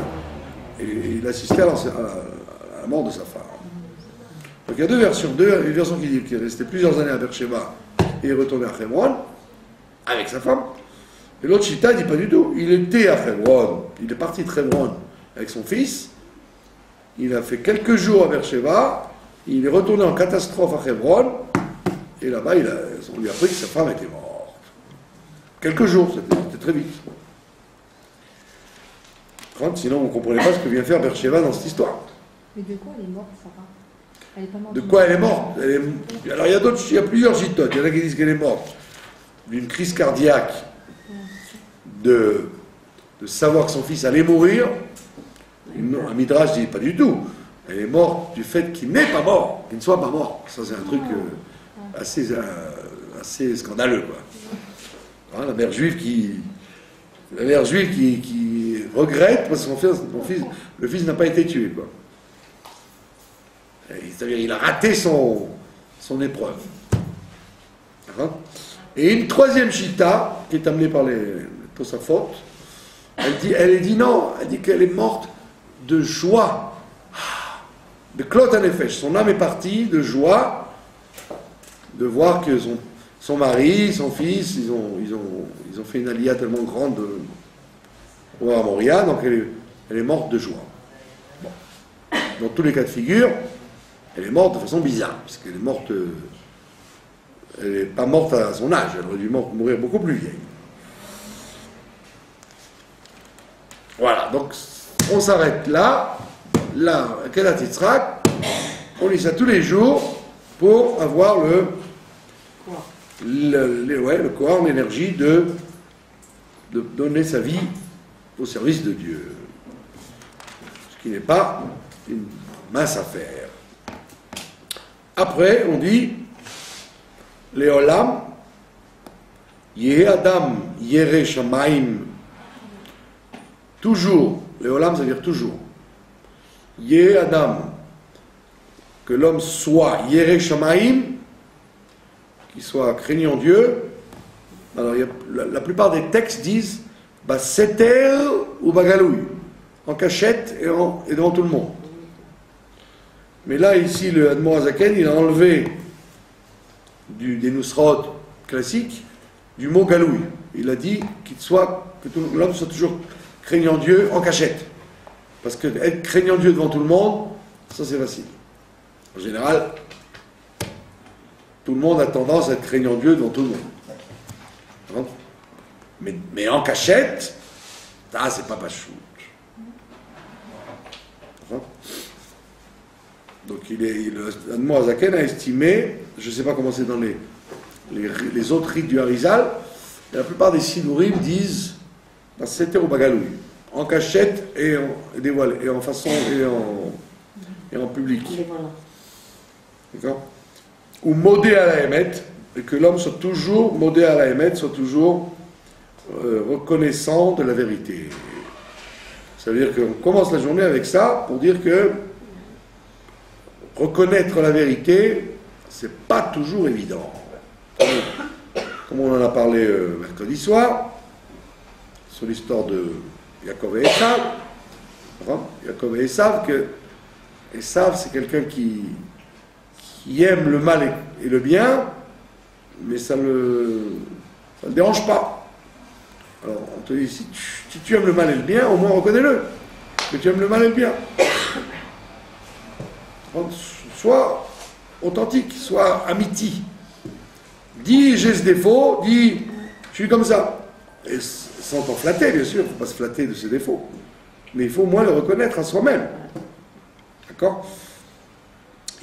qu'il assistait à la mort de sa femme. Donc il y a deux versions. Une version qui dit qu'il est resté plusieurs années à Beersheva, et est retourné à Hebron, avec sa femme, et l'autre chita dit pas du tout. Il était à Hebron, il est parti de Hebron avec son fils. Il a fait quelques jours à Beersheva, il est retourné en catastrophe à Hebron, et là-bas, on lui a appris que sa femme était morte. Quelques jours, c'était très vite. Sinon, vous ne comprenez pas ce que vient faire Beersheva dans cette histoire. Mais de quoi elle est morte, Sarah? Elle est pas morte. De quoi elle est morte? Alors, il y a plusieurs gitotes. Il y en a qui disent qu'elle est morte d'une crise cardiaque, de savoir que son fils allait mourir. Un midrash dit pas du tout. Elle est morte du fait qu'il n'est pas mort, qu'il ne soit pas mort. Ça c'est un truc assez scandaleux, quoi. La mère juive qui regrette parce que le fils n'a pas été tué, quoi. C'est-à-dire il a raté son épreuve. Et une troisième chita qui est amenée par les Tosafot, elle dit non, elle dit qu'elle est morte de joie, de Klot Hanefesh. Son âme est partie de joie de voir que son mari, son fils, ils ont fait une alia tellement grande au Moria, donc elle est morte de joie. Bon. Dans tous les cas de figure, elle est morte de façon bizarre, parce qu'elle est morte, elle n'est pas morte à son âge, elle aurait dû mourir beaucoup plus vieille. Voilà, donc on s'arrête là, Kedat Yitzhak, on lit ça tous les jours pour avoir le corps, l'énergie de donner sa vie au service de Dieu. Ce qui n'est pas une mince affaire. Après, on dit, les Olam, Yehe Adam Yere Shamaim, toujours, Leolam ça veut dire toujours. Yehe Adam, que l'homme soit Yere Shamaim, qu'il soit craignant Dieu. Alors la plupart des textes disent Seter ou Bagalouy, en cachette et devant tout le monde. Mais là, ici, le Admor Azaken, il a enlevé des Nusrod classiques du mot Galouy. Il a dit que l'homme soit toujours craignant Dieu en cachette. Parce que être craignant Dieu devant tout le monde, ça c'est facile. En général, tout le monde a tendance à être craignant Dieu devant tout le monde. Mais en cachette, ça c'est pas pachout. Donc l'Admor Azaken a estimé, je ne sais pas comment c'est dans les autres rites du Harizal, la plupart des Sidourim disent Seter ou Bagalouy, en cachette et dévoilé, et en façon et en public. D'accord? Ou modé à la Hémet, et que l'homme soit toujours, modé à la Hémet, soit toujours reconnaissant de la vérité. Ça veut dire qu'on commence la journée avec ça pour dire que reconnaître la vérité, c'est pas toujours évident. Comme on en a parlé mercredi soir, sur l'histoire de Yaakov et Esav. Yaakov et Esav, que Esav, c'est quelqu'un qui aime le mal et le bien, mais ça ne le dérange pas. Alors, on te dit, si tu aimes le mal et le bien, au moins reconnais-le, que tu aimes le mal et le bien. Sois authentique, sois amiti. Dis j'ai ce défaut, dis je suis comme ça. Et sans t'en flatter, bien sûr, il ne faut pas se flatter de ses défauts. Mais il faut au moins le reconnaître à soi-même. D'accord?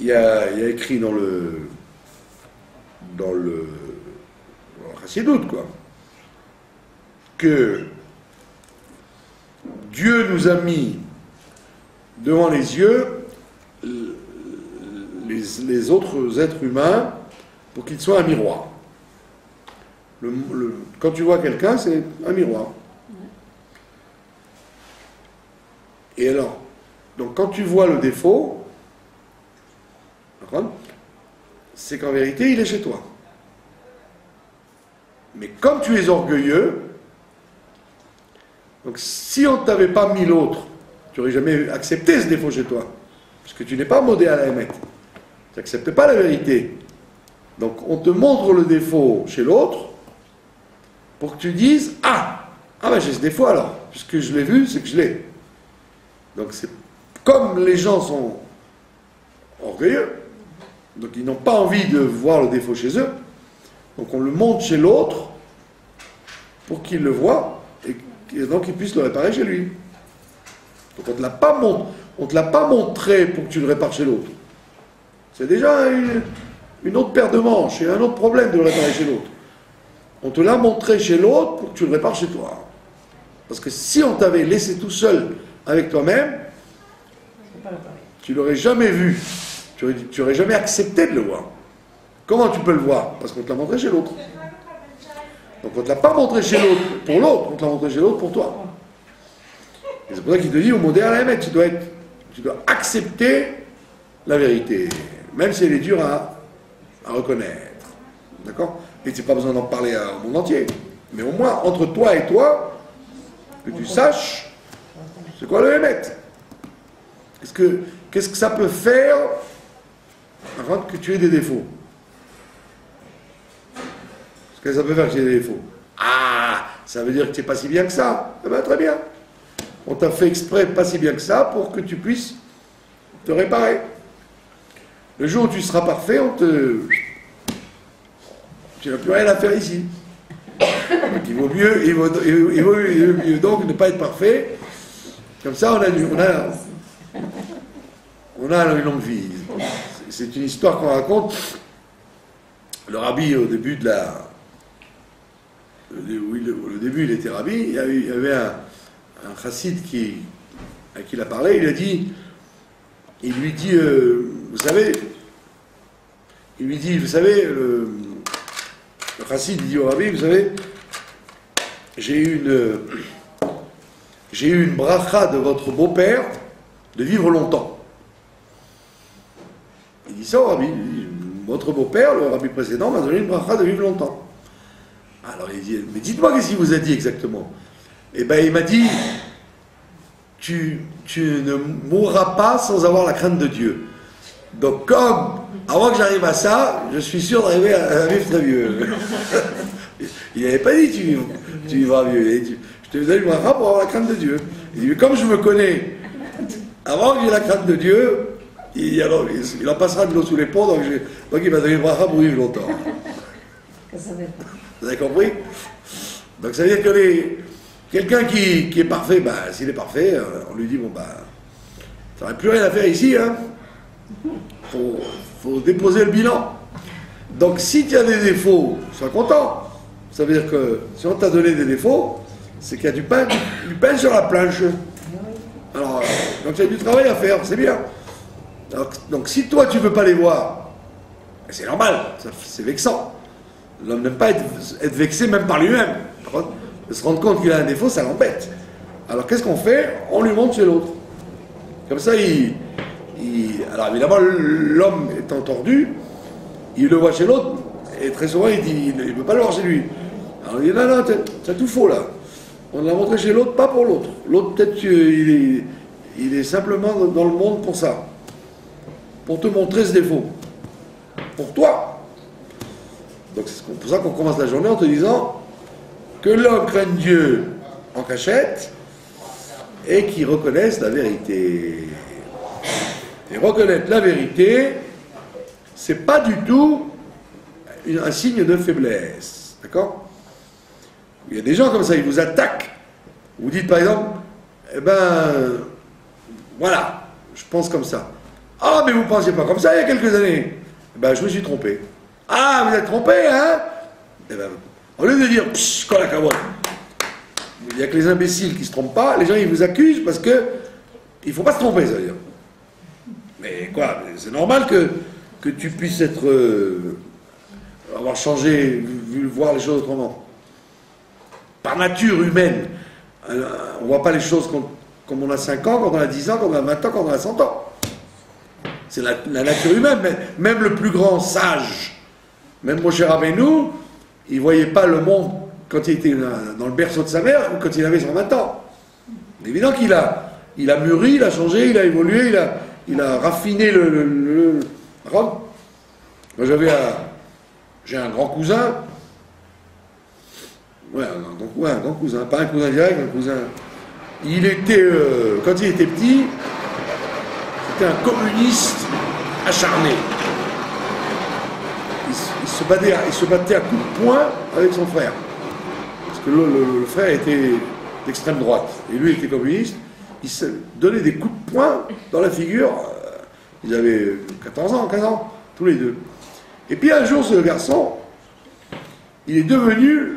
Il y a écrit dans le Chassidoute, quoi, que Dieu nous a mis devant les yeux les autres êtres humains pour qu'ils soient un miroir. Quand tu vois quelqu'un, c'est un miroir. Et alors, donc quand tu vois le défaut, c'est qu'en vérité, il est chez toi. Mais comme tu es orgueilleux, donc si on ne t'avait pas mis l'autre, tu n'aurais jamais accepté ce défaut chez toi. Parce que tu n'es pas modé à la Hémet. Tu n'acceptes pas la vérité. Donc on te montre le défaut chez l'autre pour que tu dises ben j'ai ce défaut alors. Puisque je l'ai vu, c'est que je l'ai. Donc c'est comme les gens sont orgueilleux, donc ils n'ont pas envie de voir le défaut chez eux, donc on le montre chez l'autre pour qu'il le voie et donc il puisse le réparer chez lui. Donc on ne te l'a pas montré pour que tu le répares chez l'autre. C'est déjà une autre paire de manches et un autre problème de le réparer chez l'autre. On te l'a montré chez l'autre pour que tu le répares chez toi. Parce que si on t'avait laissé tout seul avec toi-même, tu l'aurais jamais vu. Tu n'aurais jamais accepté de le voir. Comment tu peux le voir? Parce qu'on te l'a montré chez l'autre. Donc on ne te l'a pas montré chez l'autre pour l'autre, on te l'a montré chez l'autre pour toi. Et c'est pour ça qu'il te dit, au modèle à la Hémet, tu dois accepter la vérité, même si elle est dure à reconnaître. D'accord? Et tu n'as pas besoin d'en parler au monde entier. Mais au moins, entre toi et toi, que tu saches c'est quoi le Hémet. Qu'est-ce que ça peut faire avant que tu aies des défauts? Qu'est-ce que ça peut faire que tu aies des défauts? Ça veut dire que tu n'es pas si bien que ça. Eh bien, très bien. On t'a fait exprès pas si bien que ça pour que tu puisses te réparer. Le jour où tu seras parfait, tu n'as plus rien à faire ici. Donc il vaut mieux donc ne pas être parfait. Comme ça, on a une longue vie. C'est une histoire qu'on raconte. Le rabbi, au début il était rabbi, il y avait un chassid à qui il a parlé, il lui dit, vous savez, Le chassid dit au rabbi, vous savez, j'ai eu une bracha de votre beau-père de vivre longtemps. Il dit ça au rabbi. Il dit, votre beau-père, le rabbi précédent, m'a donné une bracha de vivre longtemps. Alors il dit, mais dites-moi qu'est-ce qu'il vous a dit exactement. Eh bien il m'a dit, tu ne mourras pas sans avoir la crainte de Dieu. Donc comme, avant que j'arrive à ça, je suis sûr d'arriver à vivre très vieux. Il n'avait pas dit tu vivras vieux. Je te donne une bracha pour avoir la crainte de Dieu. Il dit, mais comme je me connais, avant que j'ai la crainte de Dieu, il en passera de l'eau sous les ponts, donc il m'a donné une bracha pour vivre longtemps. Vous avez compris? Donc ça veut dire que quelqu'un qui est parfait, ben, s'il est parfait, on lui dit, bon, ben, ça n'aurait plus rien à faire ici, hein. Faut déposer le bilan. Donc si tu as des défauts, sois content. Ça veut dire que si on t'a donné des défauts, c'est qu'il y a du pain sur la planche. Alors, donc il y a du travail à faire, c'est bien. Donc si toi tu ne veux pas les voir, c'est normal, c'est vexant. L'homme n'aime pas être vexé même par lui-même. De se rendre compte qu'il a un défaut, ça l'embête. Alors qu'est-ce qu'on fait? On lui montre chez l'autre. Comme ça, alors évidemment, l'homme étant tordu, il le voit chez l'autre, et très souvent il ne veut pas le voir chez lui. Alors il dit non, c'est tout faux là. On l'a montré chez l'autre, pas pour l'autre. L'autre, peut-être qu'il est simplement dans le monde pour ça. Pour te montrer ce défaut. Pour toi. Donc c'est pour ça qu'on commence la journée en te disant que l'homme craigne Dieu en cachette et qu'il reconnaisse la vérité. Et reconnaître la vérité, c'est pas du tout un signe de faiblesse. D'accord? Il y a des gens comme ça, ils vous attaquent. Vous dites par exemple, eh ben, voilà, je pense comme ça. Ah, mais vous ne pensiez pas comme ça il y a quelques années. Eh ben, je me suis trompé. Ah, vous êtes trompé, hein? Eh ben, au lieu de dire, psh, quoi la cabote. Il n'y a que les imbéciles qui ne se trompent pas, les gens ils vous accusent parce que il ne faut pas se tromper, ça veut dire. Mais quoi, c'est normal que tu puisses avoir changé, voir les choses autrement. Par nature humaine, on ne voit pas les choses comme on a 5 ans, quand on a 10 ans, quand on a 20 ans, quand on a 100 ans. C'est la nature humaine, mais même le plus grand sage, même Moshe Rabbeinu, il ne voyait pas le monde quand il était dans le berceau de sa mère ou quand il avait 120 ans. C'est évident qu'il a mûri, il a changé, il a évolué, il a raffiné le Rome. Moi j'ai un grand cousin, ouais, un grand cousin, pas un cousin direct, un cousin. Il était, quand il était petit, c'était un communiste acharné. Il se battait à coups de poing avec son frère. Parce que le frère était d'extrême droite. Et lui, il était communiste. Il se donnait des coups de poing dans la figure. Ils avaient 14 ans, 15 ans, tous les deux. Et puis un jour, ce garçon, il est devenu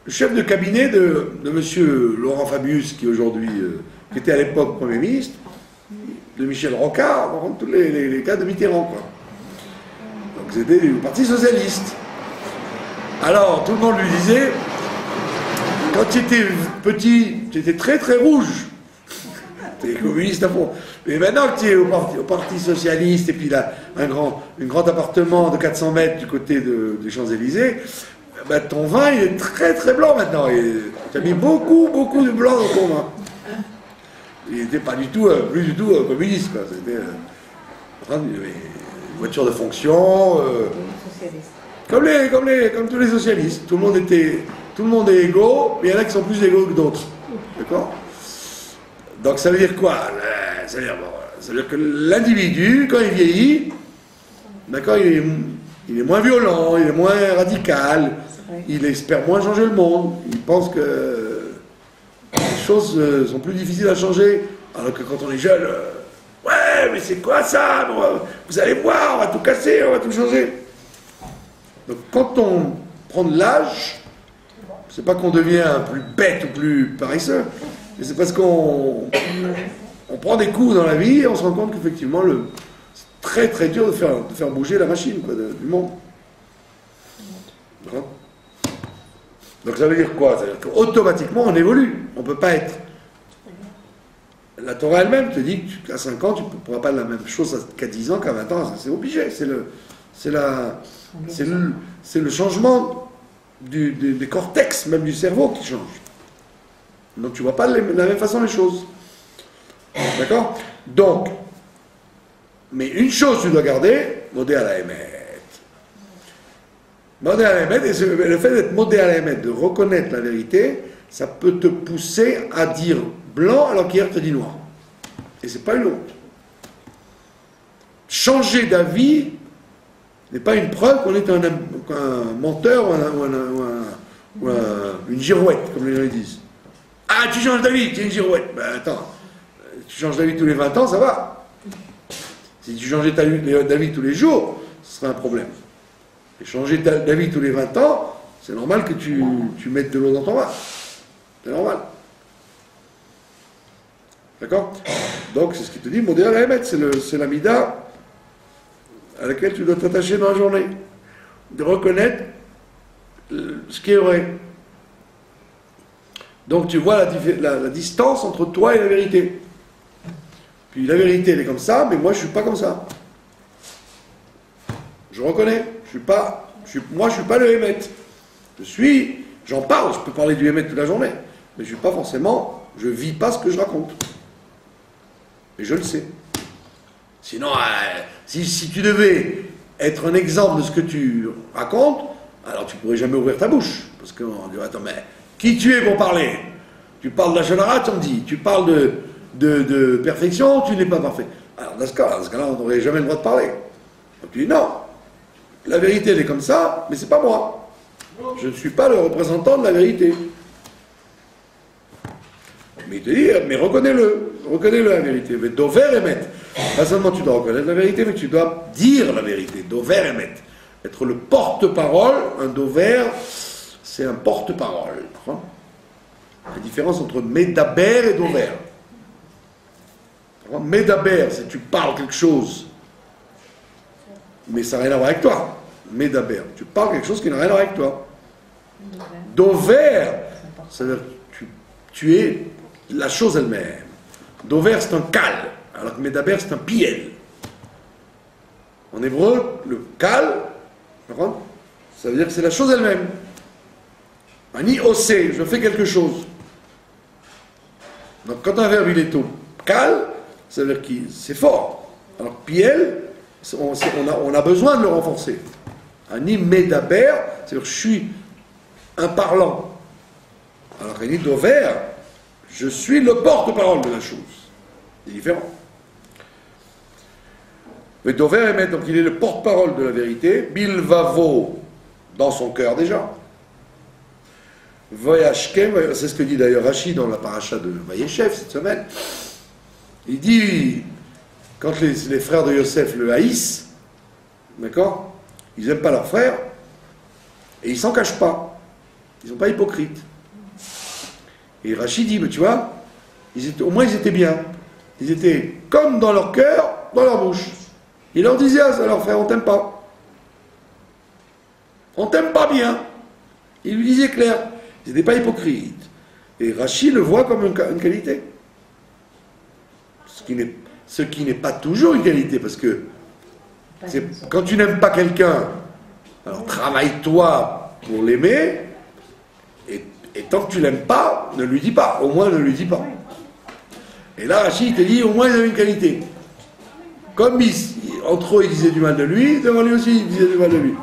le chef de cabinet de M. Laurent Fabius, qui aujourd'hui, qui était à l'époque Premier ministre, de Michel Rocard, par contre, tous les cas de Mitterrand, quoi. Donc c'était du Parti Socialiste. Alors, tout le monde lui disait, quand tu étais petit, tu étais très très rouge. Tu es communiste à fond. Mais maintenant que tu es au Parti Socialiste, et puis là, un grand appartement de 400 mètres du côté des Champs-Élysées, ben, ton vin, il est très très blanc maintenant. Tu as mis beaucoup de blanc dans ton vin. Il n'était pas du tout, plus du tout communiste, quoi. C'était une voiture de fonction, comme tous les socialistes. Tout le monde est égaux, mais il y en a qui sont plus égaux que d'autres. D'accord? Donc ça veut dire quoi? Ça veut dire que l'individu, quand il vieillit, d'accord, il est moins violent, il est moins radical, il espère moins changer le monde, il pense que les choses sont plus difficiles à changer, alors que quand on est jeune, ouais, mais c'est quoi ça? Vous allez voir, on va tout casser, on va tout changer. Donc quand on prend de l'âge, c'est pas qu'on devient plus bête ou plus paresseux, mais c'est parce qu'on prend des coups dans la vie et on se rend compte qu'effectivement, c'est très très dur de faire bouger la machine, quoi, du monde. Donc ça veut dire quoi? Ça veut dire qu'automatiquement on évolue. On ne peut pas être. La Torah elle-même te dit qu'à 5 ans, tu ne pourras pas la même chose qu'à 10 ans, qu'à 20 ans. C'est obligé. C'est le changement des cortex, même du cerveau, qui change. Donc tu ne vois pas de la même façon les choses. D'accord? Donc, mais une chose tu dois garder, modé à la émet. Modé à la émet, et le fait d'être modé à la émet, de reconnaître la vérité, ça peut te pousser à dire blanc alors qu'hier tu as dit noir. Et c'est pas une honte. Changer d'avis n'est pas une preuve qu'on est un menteur ou une girouette, comme les gens disent. Ah, tu changes d'avis, tu es une girouette. Ben attends, tu changes d'avis tous les 20 ans, ça va. Si tu changeais d'avis tous les jours, ce serait un problème. Et changer d'avis tous les 20 ans, c'est normal que tu mettes de l'eau dans ton vin. C'est normal. D'accord? Donc, c'est ce qui te dit, modé à la émet, c'est la mida à laquelle tu dois t'attacher dans la journée. De reconnaître ce qui est vrai. Donc, tu vois la distance entre toi et la vérité. Puis la vérité, elle est comme ça, mais moi, je ne suis pas comme ça. Je reconnais. Moi, je ne suis pas le émet. J'en parle, je peux parler du émet toute la journée, mais je ne vis pas ce que je raconte. Et je le sais. Sinon, si tu devais être un exemple de ce que tu racontes, alors tu ne pourrais jamais ouvrir ta bouche. Parce qu'on dirait, attends, mais qui tu es pour parler? Tu parles de la Shonara, tu me dis. Tu parles de perfection, tu n'es pas parfait. Alors dans ce cas-là, on n'aurait jamais le droit de parler. Donc tu dis, non, la vérité, elle est comme ça, mais c'est pas moi. Je ne suis pas le représentant de la vérité. Mais il te dit, mais reconnais-le la vérité. Mais dover émet. Pas seulement tu dois reconnaître la vérité, mais tu dois dire la vérité. Dover émet. Être le porte-parole, un dover, c'est un porte-parole. La différence entre médaber et dover. Médaber, c'est tu parles quelque chose, mais ça n'a rien à voir avec toi. Médaber, tu parles quelque chose qui n'a rien à voir avec toi. Dover, c'est-à-dire tu es la chose elle-même. Dover, c'est un kal, alors que Médaber, c'est un piel. En hébreu, le kal, ça veut dire que c'est la chose elle-même. Ani osé, je fais quelque chose. Donc quand un verbe il est au kal, ça veut dire que c'est fort. Alors piel, on a besoin de le renforcer. Ani Médaber, c'est-à-dire je suis un parlant. Alors Ani Dover, je suis le porte-parole de la chose. C'est différent. Mais Dover émet, donc il est le porte-parole de la vérité. Bilvavo, dans son cœur déjà. Voyashkem, c'est ce que dit d'ailleurs Rashi dans la paracha de Vayeshev cette semaine. Il dit, quand les frères de Yosef le haïssent, d'accord, ils n'aiment pas leur frère, et ils ne s'en cachent pas. Ils ne sont pas hypocrites. Et Rachid dit, mais tu vois, au moins ils étaient bien. Ils étaient comme dans leur cœur, dans leur bouche. Ils leur disaient à leur frère, on t'aime pas. On t'aime pas bien. Ils lui disaient clair. Ils n'étaient pas hypocrites. Et Rachid le voit comme une qualité. Ce qui n'est pas toujours une qualité, parce que quand tu n'aimes pas quelqu'un, alors travaille-toi pour l'aimer, et tant que tu l'aimes pas, ne lui dis pas, au moins ne lui dis pas. Et là, Rachid te dit, au moins il a une qualité. Comme entre eux, ils disaient du mal de lui, devant lui aussi, ils disaient du mal de lui.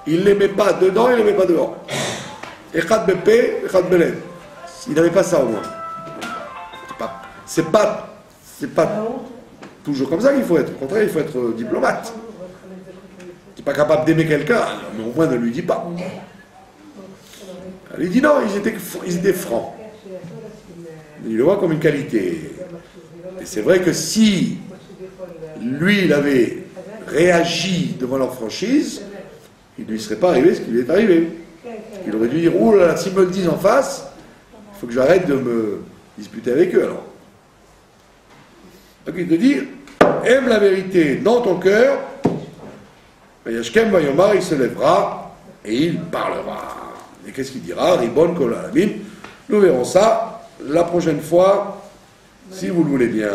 Il ne l'aimait pas dedans, il ne l'aimait pas dehors. Echad bepé, echad belen. Il n'avait pas ça au moins. C'est pas toujours comme ça qu'il faut être. Au contraire, il faut être diplomate. Tu n'es pas capable d'aimer quelqu'un, mais au moins ne lui dis pas. Il dit non, ils étaient francs. Il le voit comme une qualité. Et c'est vrai que si lui, il avait réagi devant leur franchise, il ne lui serait pas arrivé ce qui lui est arrivé. Il aurait dû dire, oh là là, s'ils me le disent en face, il faut que j'arrête de me disputer avec eux alors. Donc il te dit, aime la vérité dans ton cœur, Yashkem Vayomar, il se lèvera et il parlera. Et qu'est-ce qu'il dira? Ribon kol alamim. Nous verrons ça la prochaine fois, si vous le voulez bien.